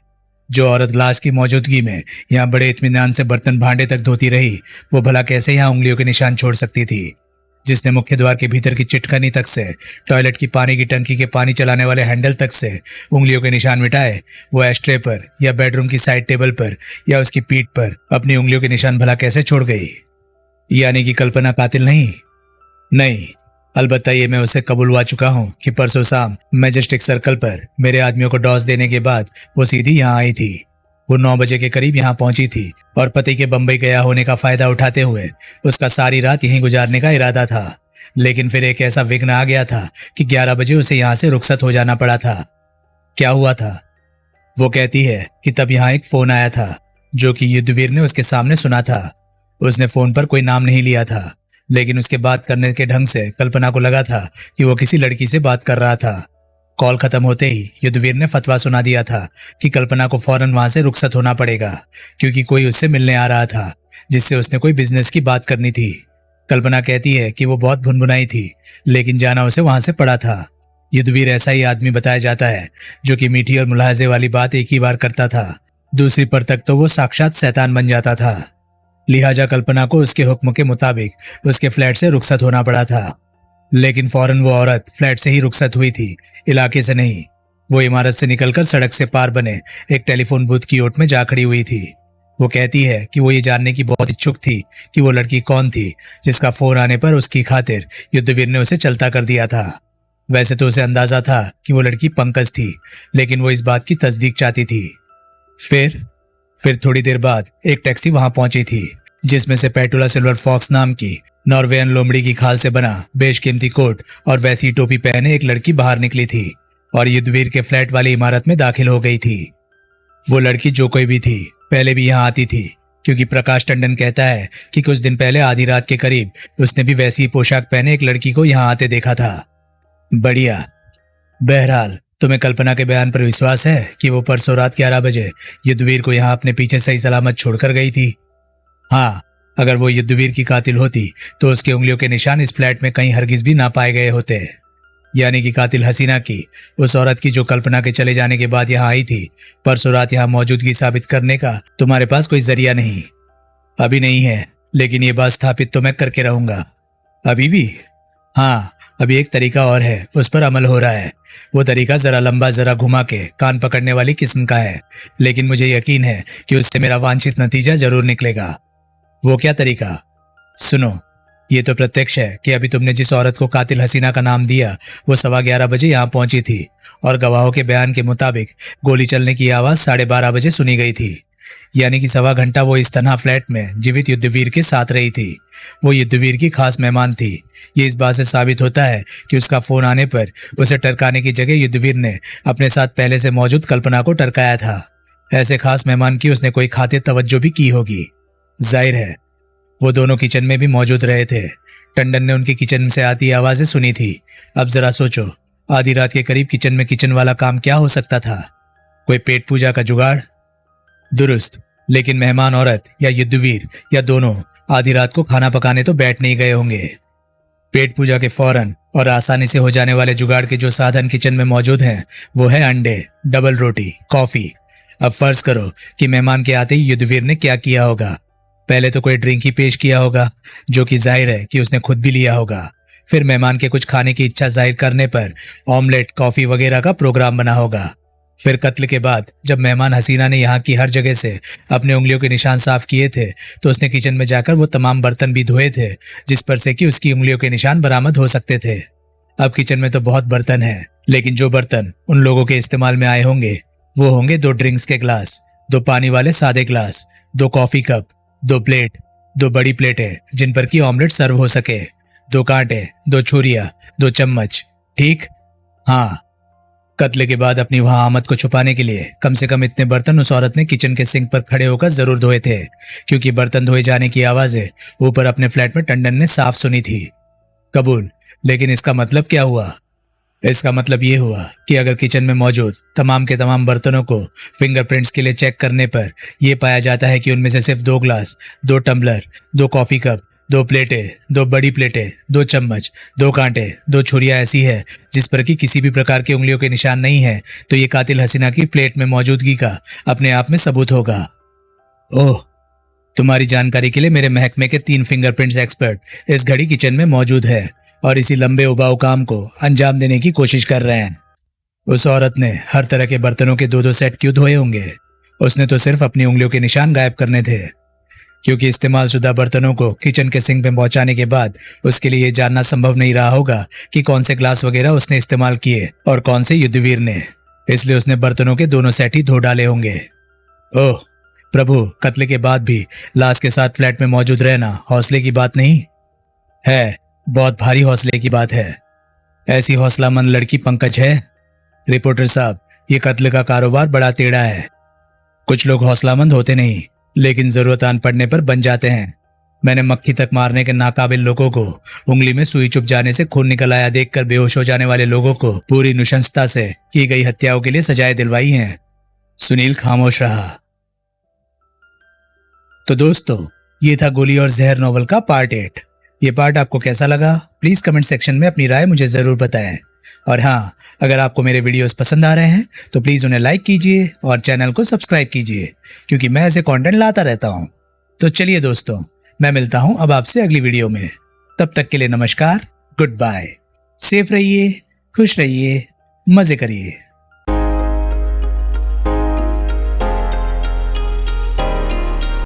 जो औरत लाश की मौजूदगी में यहाँ बड़े इत्मीनान से बर्तन भांडे तक धोती रही, वो भला कैसे यहाँ उंगलियों के निशान छोड़ सकती थी? जिसने मुख्य द्वार के भीतर की चिटखनी तक से टॉयलेट की पानी की टंकी के पानी चलाने वाले हैंडल तक से उंगलियों के निशान मिटाए, वो एस्ट्रे पर या बेडरूम की साइड टेबल पर या उसकी पीठ पर अपनी उंगलियों के निशान भला कैसे छोड़ गई? यानी कि कल्पना कातिल नहीं? नहीं, अलबत्ता ये मैं उसे कबूलवा चुका हूँ कि परसों शाम मैजेस्टिक सर्कल पर मेरे आदमियों को डॉस देने के बाद वो सीधी यहाँ आई थी। वो 9 बजे के करीब यहाँ पहुंची थी और पति के बंबई गया होने का फायदा उठाते हुए उसका सारी रात यहीं गुजारने का इरादा था। लेकिन फिर एक ऐसा विघ्न आ गया था कि 11 बजे उसे यहाँ से रुखसत हो जाना पड़ा था। क्या हुआ था? वो कहती है कि तब यहाँ एक फोन आया था जो कि युद्धवीर ने उसके सामने सुना था। उसने फोन पर कोई नाम नहीं लिया था, लेकिन उसके बात करने के ढंग से कल्पना को लगा था कि वो किसी लड़की से बात कर रहा था। कॉल खत्म होते ही युद्धवीर ने फतवा सुना दिया था कि कल्पना को फौरन वहां से रुखसत होना पड़ेगा, क्योंकि कोई उससे मिलने आ रहा था जिससे उसने कोई बिजनेस की बात करनी थी। कल्पना कहती है कि वो बहुत भुनभुनाई थी, लेकिन जाना उसे वहां से पड़ा था। युद्धवीर ऐसा ही आदमी बताया जाता है जो कि मीठी और मुलाहजे वाली बात एक ही बार करता था, दूसरी पर तक तो वो साक्षात शैतान बन जाता था। लिहाजा कल्पना को उसके हुक्म के मुताबिक उसके फ्लैट से रुखसत होना पड़ा था। लेकिन फौरन वो औरत फ्लैट से ही रुखसत हुई थी, इलाके से नहीं। वो इमारत से निकलकर सड़क से पार बने एक टेलीफोन बूथ की ओट में जा खड़ी हुई थी। वो कहती है कि वो ये जानने की बहुत इच्छुक थी कि वो लड़की कौन थी जिसका फोन आने पर उसकी खातिर युद्धवीर ने उसे चलता कर दिया था। वैसे तो उसे अंदाजा था कि वो लड़की पंकज थी, लेकिन वो इस बात की तस्दीक चाहती थी। फिर थोड़ी देर बाद एक टैक्सी वहां पहुंची थी जिसमें से पेटुला सिल्वर फॉक्स नाम की नॉर्वेयन लोमड़ी की खाल से बना बेशकीमती कोट और वैसी टोपी पहने एक लड़की बाहर निकली थी और युद्धवीर के फ्लैट वाली इमारत में दाखिल हो गई थी। वो लड़की जो कोई भी थी पहले भी यहाँ आती थी, क्योंकि प्रकाश टंडन कहता है कि कुछ दिन पहले आधी रात के करीब उसने भी वैसी पोशाक पहने एक लड़की को यहाँ आते देखा था। बढ़िया। बहरहाल तुम्हें कल्पना के बयान पर विश्वास है कि वो परसों रात 11 बजे युद्धवीर को यहाँ अपने पीछे सही सलामत छोड़कर गई थी? हाँ, अगर वो युद्धवीर की कातिल होती तो उसके उंगलियों के निशान इस फ्लैट में कहीं हरगिज भी ना पाए गए होते। यानी कि कातिल हसीना की, उस औरत की जो कल्पना के चले जाने के बाद यहाँ आई थी, परसों रात यहाँ मौजूदगी साबित करने का तुम्हारे पास कोई जरिया नहीं? अभी नहीं है, लेकिन ये बात स्थापित तो मैं करके रहूंगा। अभी भी? हाँ, अभी एक तरीका और है, उस पर अमल हो रहा है। वो तरीका जरा लंबा, जरा घुमा के कान पकड़ने वाली किस्म का है, लेकिन मुझे यकीन है कि उससे मेरा वांछित नतीजा जरूर निकलेगा। वो क्या तरीका? सुनो, ये तो प्रत्यक्ष है कि अभी तुमने जिस औरत को कातिल हसीना का नाम दिया वो 11:15 बजे यहाँ पहुंची थी और गवाहों के बयान के मुताबिक गोली चलने की आवाज 12:30 बजे सुनी गई थी। यानी कि 1.25 घंटा वो इस तन्हा फ्लैट में जीवित युद्धवीर के साथ रही थी। वो युद्धवीर की खास मेहमान थी। ये इस बात से साबित होता है कि उसका फोन आने पर उसे टरकाने की जगह युद्धवीर ने अपने साथ पहले से मौजूद कल्पना को टरकाया था। ऐसे खास मेहमान की उसने कोई खातिर तवज्जो भी की होगी। जाहिर है वो दोनों किचन में भी मौजूद रहे थे। टंडन ने उनकी किचन से आती आवाजें सुनी थी। अब जरा सोचो, आधी रात के करीब किचन में किचन वाला काम क्या हो सकता था? कोई पेट पूजा का जुगाड़? दुरुस्त, लेकिन मेहमान औरत या युद्धवीर या दोनों आधी रात को खाना पकाने तो बैठ नहीं गए होंगे। पेट पूजा के फौरन और आसानी से हो जाने वाले जुगाड़ के जो साधन किचन में मौजूद हैं वो है अंडे, डबल रोटी, कॉफी। अब फर्ज करो कि मेहमान के आते ही युद्धवीर ने क्या किया होगा। पहले तो कोई ड्रिंक ही पेश किया होगा, जो कि जाहिर है कि उसने खुद भी लिया होगा। फिर मेहमान के कुछ खाने की इच्छा जाहिर करने पर ऑमलेट, कॉफी वगैरह का प्रोग्राम बना होगा। फिर कत्ल के बाद जब मेहमान हसीना ने यहाँ की हर जगह से अपने उंगलियों के निशान साफ किए थे, तो उसने किचन में जाकर वो तमाम बर्तन भी धोए थे जिस पर से कि उसकी उंगलियों के निशान बरामद हो सकते थे। अब किचन में तो बहुत बर्तन हैं, लेकिन जो बर्तन उन लोगों के इस्तेमाल में आए होंगे वो होंगे 2 ड्रिंक्स के ग्लास, 2 पानी वाले सादे ग्लास, 2 कॉफी कप, 2 प्लेट, 2 बड़ी प्लेटें जिन पर की ऑमलेट सर्व हो सके, 2 कांटे, 2 छुरिया, 2 चम्मच। ठीक? हाँ। कत्ल के बाद अपनी वहां आमद को छुपाने के लिए कम से कम इतने बर्तन उस औरत ने किचन के सिंक पर खड़े होकर जरूर धोए थे, क्योंकि बर्तन धोए जाने की आवाजें ऊपर अपने फ्लैट में टंडन ने साफ सुनी थी। कबूल। लेकिन इसका मतलब क्या हुआ? इसका मतलब ये हुआ कि अगर किचन में मौजूद तमाम के तमाम बर्तनों को फिंगरप्रिंट्स के लिए चेक करने पर यह पाया जाता है कि उनमें से सिर्फ 2 ग्लास, 2 टम्बलर, 2 कॉफी कप, 2 प्लेटें, 2 बड़ी प्लेटें, 2 चम्मच, 2 कांटे, 2 छुरियां ऐसी है जिस पर कि किसी भी प्रकार के उंगलियों के निशान नहीं है, तो ये कातिल हसीना की प्लेट में मौजूदगी का अपने आप में सबूत होगा। ओह, तुम्हारी जानकारी के लिए मेरे महकमे के 3 फिंगरप्रिंट्स एक्सपर्ट इस घड़ी किचन में मौजूद है और इसी लंबे उबाऊ काम को अंजाम देने की कोशिश कर रहे हैं। उस औरत ने हर तरह के बर्तनों के 2-2 सेट क्यों धोए होंगे? उसने तो सिर्फ अपनी उंगलियों के निशान गायब करने थे, क्योंकि इस्तेमाल शुदा बर्तनों को किचन के सिंक में पहुंचाने के बाद उसके लिए यह जानना संभव नहीं रहा होगा कि कौन से ग्लास वगैरह उसने इस्तेमाल किए और कौन से युद्धवीर ने। इसलिए उसने बर्तनों के दोनों सेट ही धो डाले होंगे। ओह प्रभु, कत्ल के बाद भी लाश के साथ फ्लैट में मौजूद रहना हौसले की बात नहीं है, बहुत भारी हौसले की बात है। ऐसी हौसलामंद लड़की पंकज है। रिपोर्टर साहब, ये कत्ल का कारोबार बड़ा टेढ़ा है। कुछ लोग हौसलामंद होते नहीं, लेकिन जरूरत आन पड़ने पर बन जाते हैं। मैंने मक्खी तक मारने के नाकाबिल लोगों को उंगली में सुई चुभ जाने से खून निकल आया देखकर बेहोश हो जाने वाले लोगों को पूरी नृशंसता से की गई हत्याओं के लिए सजाएं दिलवाई हैं। सुनील खामोश रहा। तो दोस्तों, ये था गोली और जहर नॉवल का पार्ट 8। ये पार्ट आपको कैसा लगा प्लीज कमेंट सेक्शन में अपनी राय मुझे जरूर बताएं। और हाँ, अगर आपको मेरे वीडियोस पसंद आ रहे हैं तो प्लीज उन्हें लाइक कीजिए और चैनल को सब्सक्राइब कीजिए, क्योंकि मैं ऐसे कंटेंट लाता रहता हूं। तो चलिए दोस्तों, मैं मिलता हूं अब आपसे अगली वीडियो में। तब तक के लिए नमस्कार, गुड बाय। सेफ रहिए, खुश रहिए, मजे करिए।